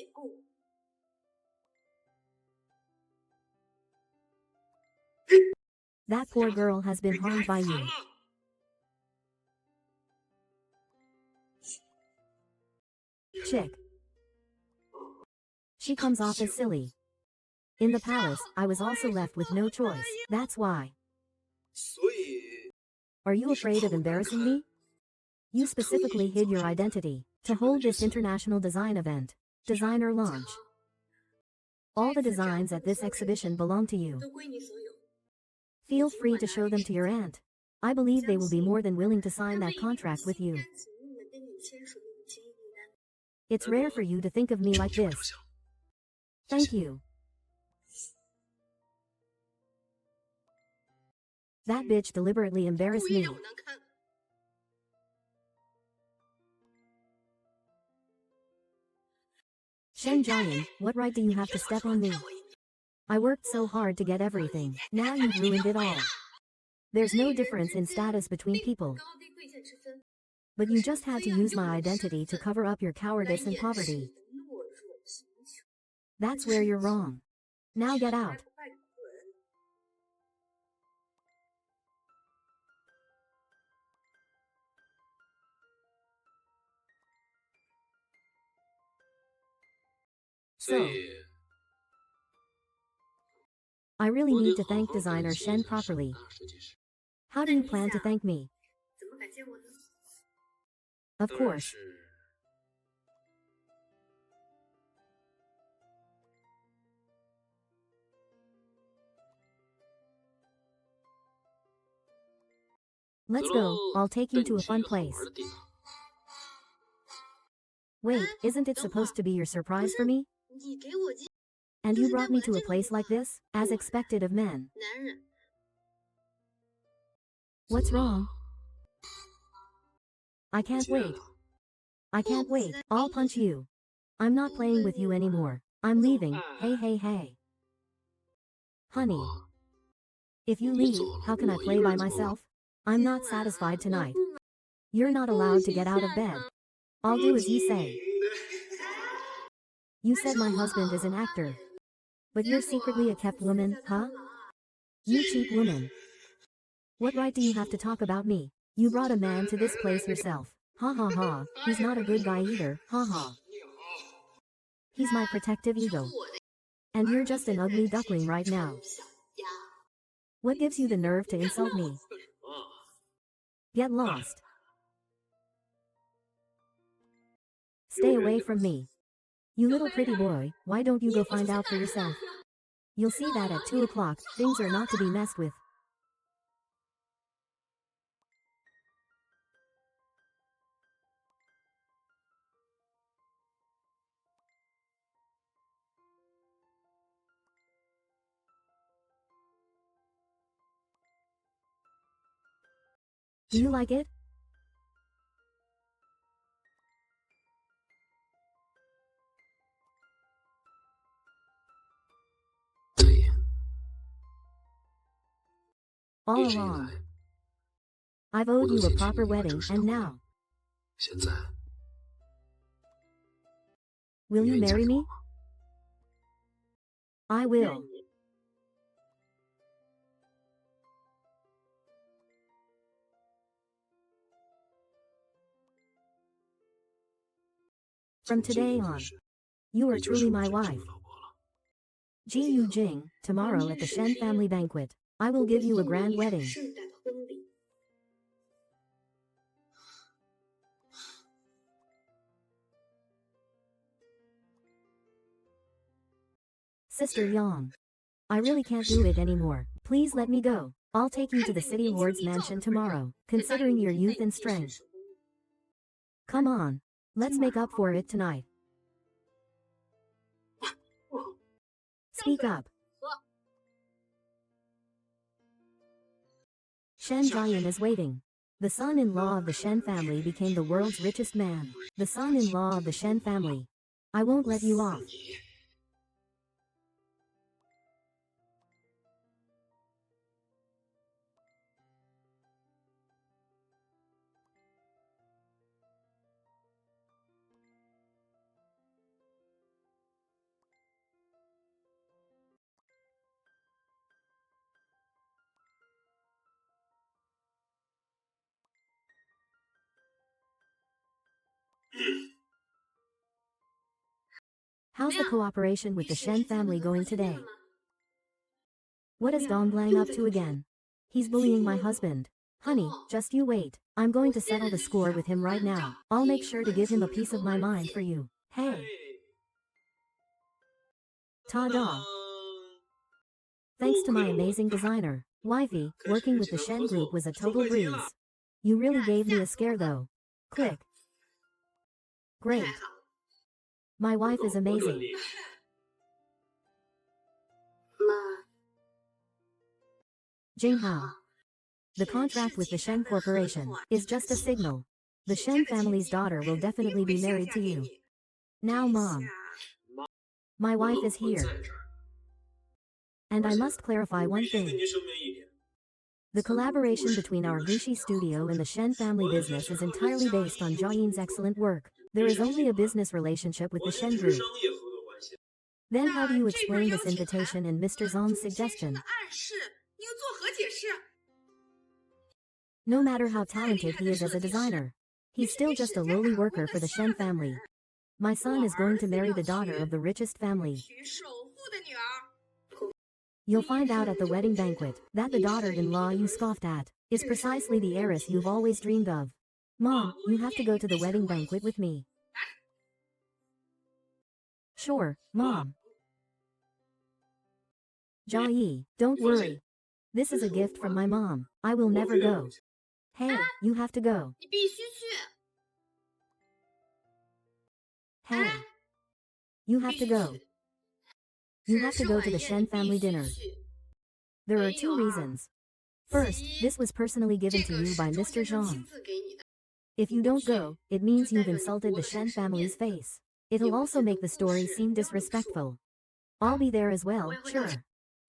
That poor girl has been harmed by you. Chick. She comes off as silly. In the palace, I was also left with no choice. That's why. Are you afraid of embarrassing me? You specifically hid your identity to hold this international design event. Designer launch. All the designs at this exhibition belong to you. Feel free to show them to your aunt. I believe they will be more than willing to sign that contract with you. It's rare for you to think of me like this. Thank you. That bitch deliberately embarrassed me. Shen Jian, what right do you have to step on me? I worked so hard to get everything. Now you've ruined it all. There's no difference in status between people. But you just had to use my identity to cover up your cowardice and poverty. That's where you're wrong. Now get out. So, I really need to thank designer Shen properly. How do you plan to thank me? Of course. Let's go, I'll take you to a fun place. Wait, isn't it supposed to be your surprise for me? And you brought me to a place like this, as expected of men. What's wrong? I can't wait. I can't wait, I'll punch you. I'm not playing with you anymore. I'm leaving, hey hey hey. Honey. If you leave, how can I play by myself? I'm not satisfied tonight. You're not allowed to get out of bed. I'll do as you say. You said my husband is an actor. But you're secretly a kept woman, huh? You cheap woman. What right do you have to talk about me? You brought a man to this place yourself. Ha ha ha, he's not a good guy either, ha ha. He's my protective ego. And you're just an ugly duckling right now. What gives you the nerve to insult me? Get lost. Stay away from me. You little pretty boy, why don't you go find out for yourself? You'll see that at 2 o'clock, things are not to be messed with. Do you like it? All along. I've owed you a proper wedding, and now. Will you marry me? I will. From today on, you are truly my wife. Ji Yu Jing, tomorrow at the Shen family banquet, I will give you a grand wedding. Sister Yang, I really can't do it anymore. Please let me go. I'll take you to the city lord's mansion tomorrow, considering your youth and strength. Come on. Let's make up for it tonight. Speak up. Shen Jian is waiting. The son-in-law of the Shen family became the world's richest man. The son-in-law of the Shen family. I won't let you off. How's the cooperation with the Shen family going today? What is Dongblang up to again? He's bullying my husband. Honey, just you wait. I'm going to settle the score with him right now. I'll make sure to give him a piece of my mind for you. Hey. Ta-da. Thanks to my amazing designer, Wifey, working with the Shen group was a total breeze. You really gave me a scare though. Click. Great. My wife is amazing. Jinghao. The contract with the Shen Corporation is just a signal. The Shen family's daughter will definitely be married to you. Now, Mom. My wife is here. And I must clarify one thing. The collaboration between our Gushi studio and the Shen family business is entirely based on Jiayin's excellent work. There is only a business relationship with the Shen group. Then how do you explain this invitation and Mr. Zong's suggestion? No matter how talented he is as a designer, he's still just a lowly worker for the Shen family. My son is going to marry the daughter of the richest family. You'll find out at the wedding banquet that the daughter-in-law you scoffed at is precisely the heiress you've always dreamed of. Mom, you have to go to the wedding banquet with me. Sure, Mom. Jia, don't worry. This is a gift from my mom. I will never go. Hey, you have to go. Hey. You have to go. You have to go to the Shen family dinner. There are two reasons. First, this was personally given to you by Mr. Zhang. If you don't go, it means you've insulted the Shen family's face. It'll also make the story seem disrespectful. I'll be there as well, sure.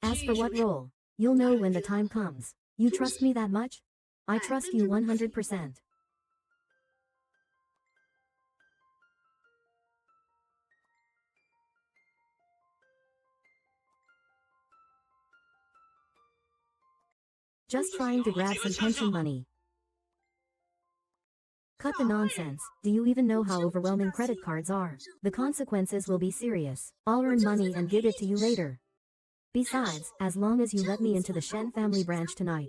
As for what role, you'll know when the time comes. You trust me that much? I trust you 100%. Just trying to grab some pension money. Cut the nonsense. Do you even know how overwhelming credit cards are? The consequences will be serious. I'll earn money and give it to you later. Besides, as long as you let me into the Shen family branch tonight.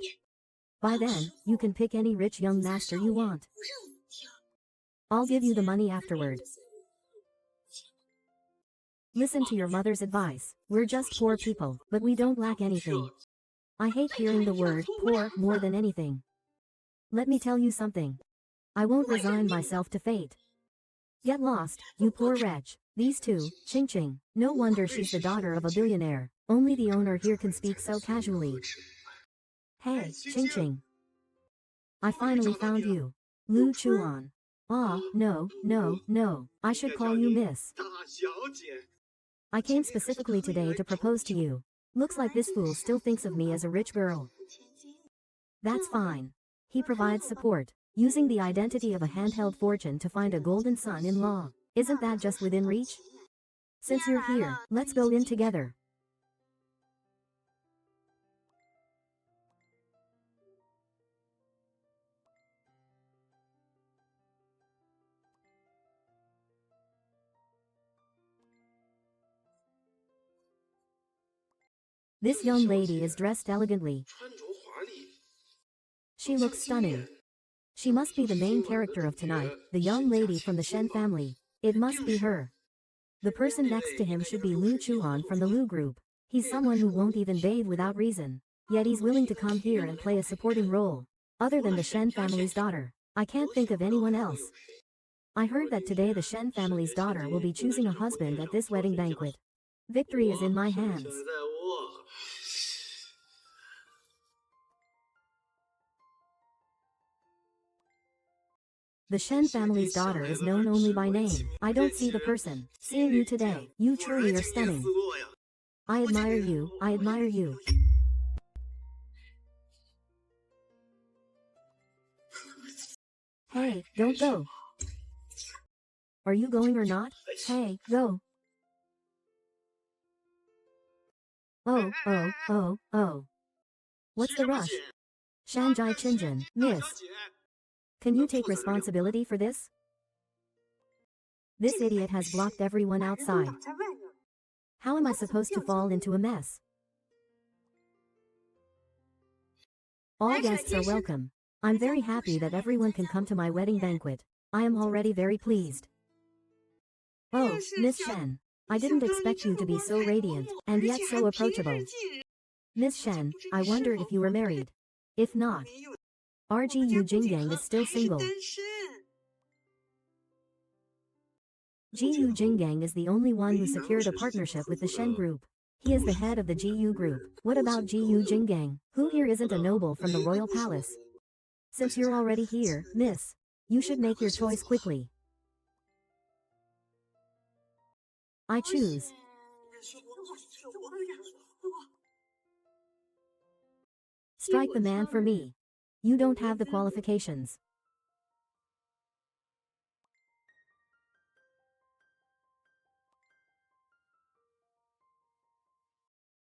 By then, you can pick any rich young master you want. I'll give you the money afterward. Listen to your mother's advice. We're just poor people, but we don't lack anything. I hate hearing the word poor more than anything. Let me tell you something. I won't resign myself to fate. Get lost, you poor wretch. These two, Ching Ching. No wonder she's the daughter of a billionaire. Only the owner here can speak so casually. Hey, Ching Ching. I finally found you. Lu Chuan. Ah, no. I should call you Miss. I came specifically today to propose to you. Looks like this fool still thinks of me as a rich girl. That's fine. He provides support, using the identity of a handheld fortune to find a golden son-in-law. Isn't that just within reach? Since you're here, let's go in together. This young lady is dressed elegantly. She looks stunning. She must be the main character of tonight, the young lady from the Shen family. It must be her. The person next to him should be Lu Chuan from the Lu group. He's someone who won't even bathe without reason. Yet he's willing to come here and play a supporting role. Other than the Shen family's daughter, I can't think of anyone else. I heard that today the Shen family's daughter will be choosing a husband at this wedding banquet. Victory is in my hands. The Shen family's daughter is known only by name. I don't see the person. Seeing you today, you truly are stunning. I admire you, I admire you. Hey, don't go. Are you going or not? Hey, go. Oh. What's the rush? Shanjai Qinjin, miss. Can you take responsibility for this? This idiot has blocked everyone outside. How am I supposed to fall into a mess? All guests are welcome. I'm very happy that everyone can come to my wedding banquet. I am already very pleased. Oh, Miss Shen. I didn't expect you to be so radiant, and yet so approachable. Miss Shen, I wondered if you were married. If not, RGU Jinggang is still single. GU Jinggang is the only one who secured a partnership with the Shen group. He is the head of the GU group. What about GU Jinggang? Who here isn't a noble from the royal palace? Since you're already here, miss, you should make your choice quickly. I choose. Strike the man for me. You don't have the qualifications.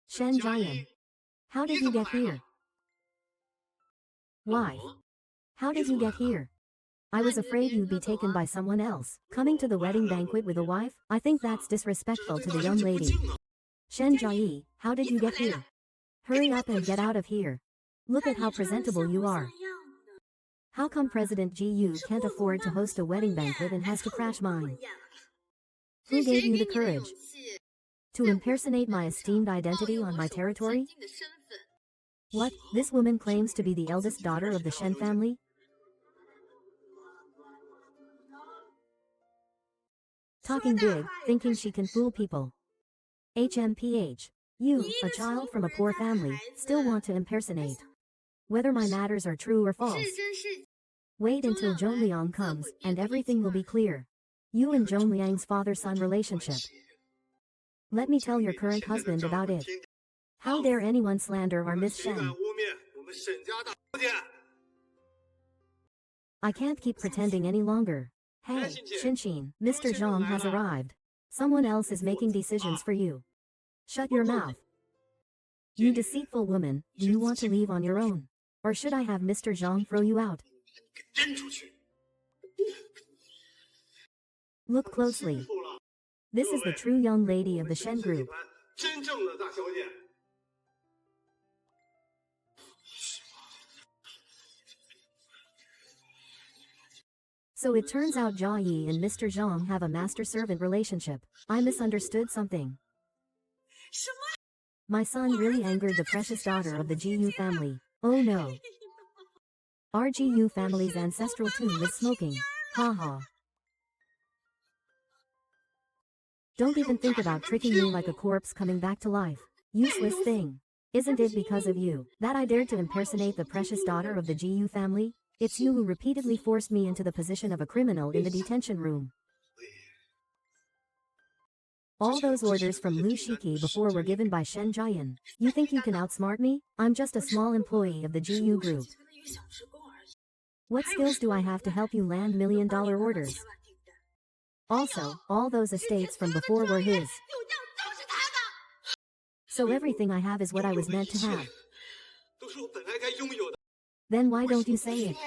Shen Jian. How did you get here? Why? How did you get here? I was afraid you'd be taken by someone else. Coming to the wedding banquet with a wife? I think that's disrespectful to the young lady. Shen Jai, how did you get here? Hurry up and get out of here. Look at how presentable you are. How come President GU can't afford to host a wedding banquet and has to crash mine? Who gave you the courage to impersonate my esteemed identity on my territory? What? This woman claims to be the eldest daughter of the Shen family? Talking big, thinking she can fool people. HMPH. You, a child from a poor family, still want to impersonate. Whether my matters are true or false. Wait until Zhongliang comes, and everything will be clear. You and Zhongliang's father-son relationship. Let me tell your current husband about it. How dare anyone slander our Miss Shen? I can't keep pretending any longer. Hey, Xinshin, Mr. Zhang has arrived. Someone else is making decisions for you. Shut your mouth. You deceitful woman, do you want to leave on your own? Or should I have Mr. Zhang throw you out? Look closely. This is the true young lady of the Shen group. So it turns out Jia Yi and Mr. Zhang have a master-servant relationship. I misunderstood something. My son really angered the precious daughter of the GU family. Oh no. Our GU family's ancestral tomb is smoking. Haha. Don't even think about tricking me like a corpse coming back to life. Useless thing. Isn't it because of you that I dared to impersonate the precious daughter of the GU family? It's you who repeatedly forced me into the position of a criminal in the detention room. All those orders from Lu Shiki before were given by Shen Jian. You think you can outsmart me? I'm just a small employee of the GU group. What skills do I have to help you land million-dollar orders? Also, all those estates from before were his. So everything I have is what I was meant to have. Then why don't you say it?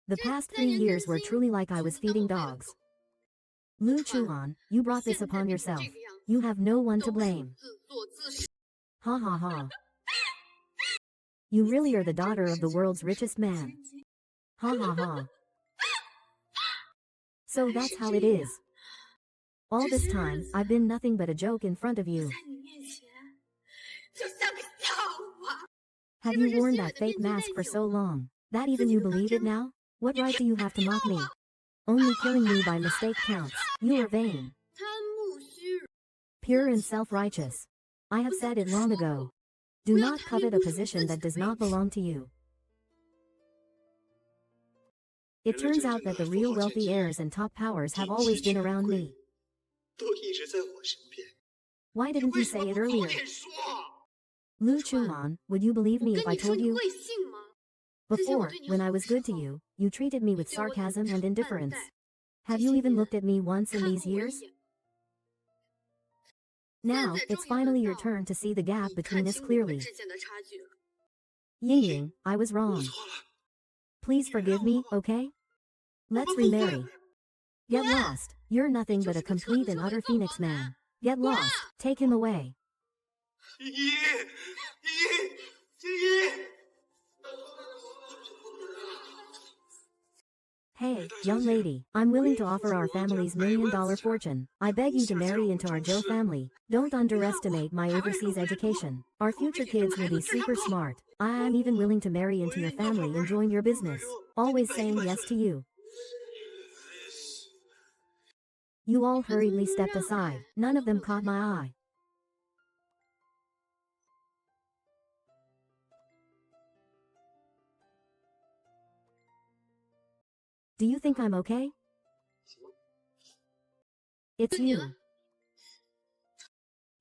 The past 3 years were truly like I was feeding dogs. Lu Chuan, you brought this upon yourself. You have no one to blame. Ha ha ha. You really are the daughter of the world's richest man. Ha ha ha. So that's how it is. All this time, I've been nothing but a joke in front of you. Have you worn that fake mask for so long, that even you believe it now? What right do you have to mock me? Only killing me by mistake counts. You are vain. 贪慕虚荣， Pure and self-righteous. I have said it long ago. Do not covet a position that does not belong to you. It turns out that the real wealthy heirs and top powers have always been around me. 都一直在我身边。 Why didn't you say it 为什么不 earlier? 早点说？ Lu Chulon, would you believe 我 me 跟 if I 你说 told 你 you? 会信吗？ Before, when I was good to you, you treated me with sarcasm and indifference. Have you even looked at me once in 看 these 过我一 years? 眼， Now, it's finally your turn to see the gap 你 between 看 us 清我们 clearly. 之间的差距了。 Ying, I was 我 wrong. 错了， Please forgive me, okay? 我 Let's 们不会 remarry. Get lost. You're nothing but a complete and utter phoenix man. Get lost. Take him away. 依依。 Hey, young lady, I'm willing to offer our family's $1 million fortune. I beg you to marry into our Joe family. Don't underestimate my overseas education. Our future kids will be super smart. I am even willing to marry into your family and join your business. Always saying yes to you. You all hurriedly stepped aside. None of them caught my eye. Do you think I'm okay? It's you.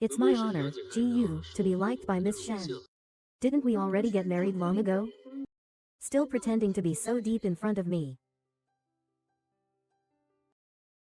It's my honor, GU, to be liked by Miss Shen. Didn't we already get married long ago? Still pretending to be so deep in front of me.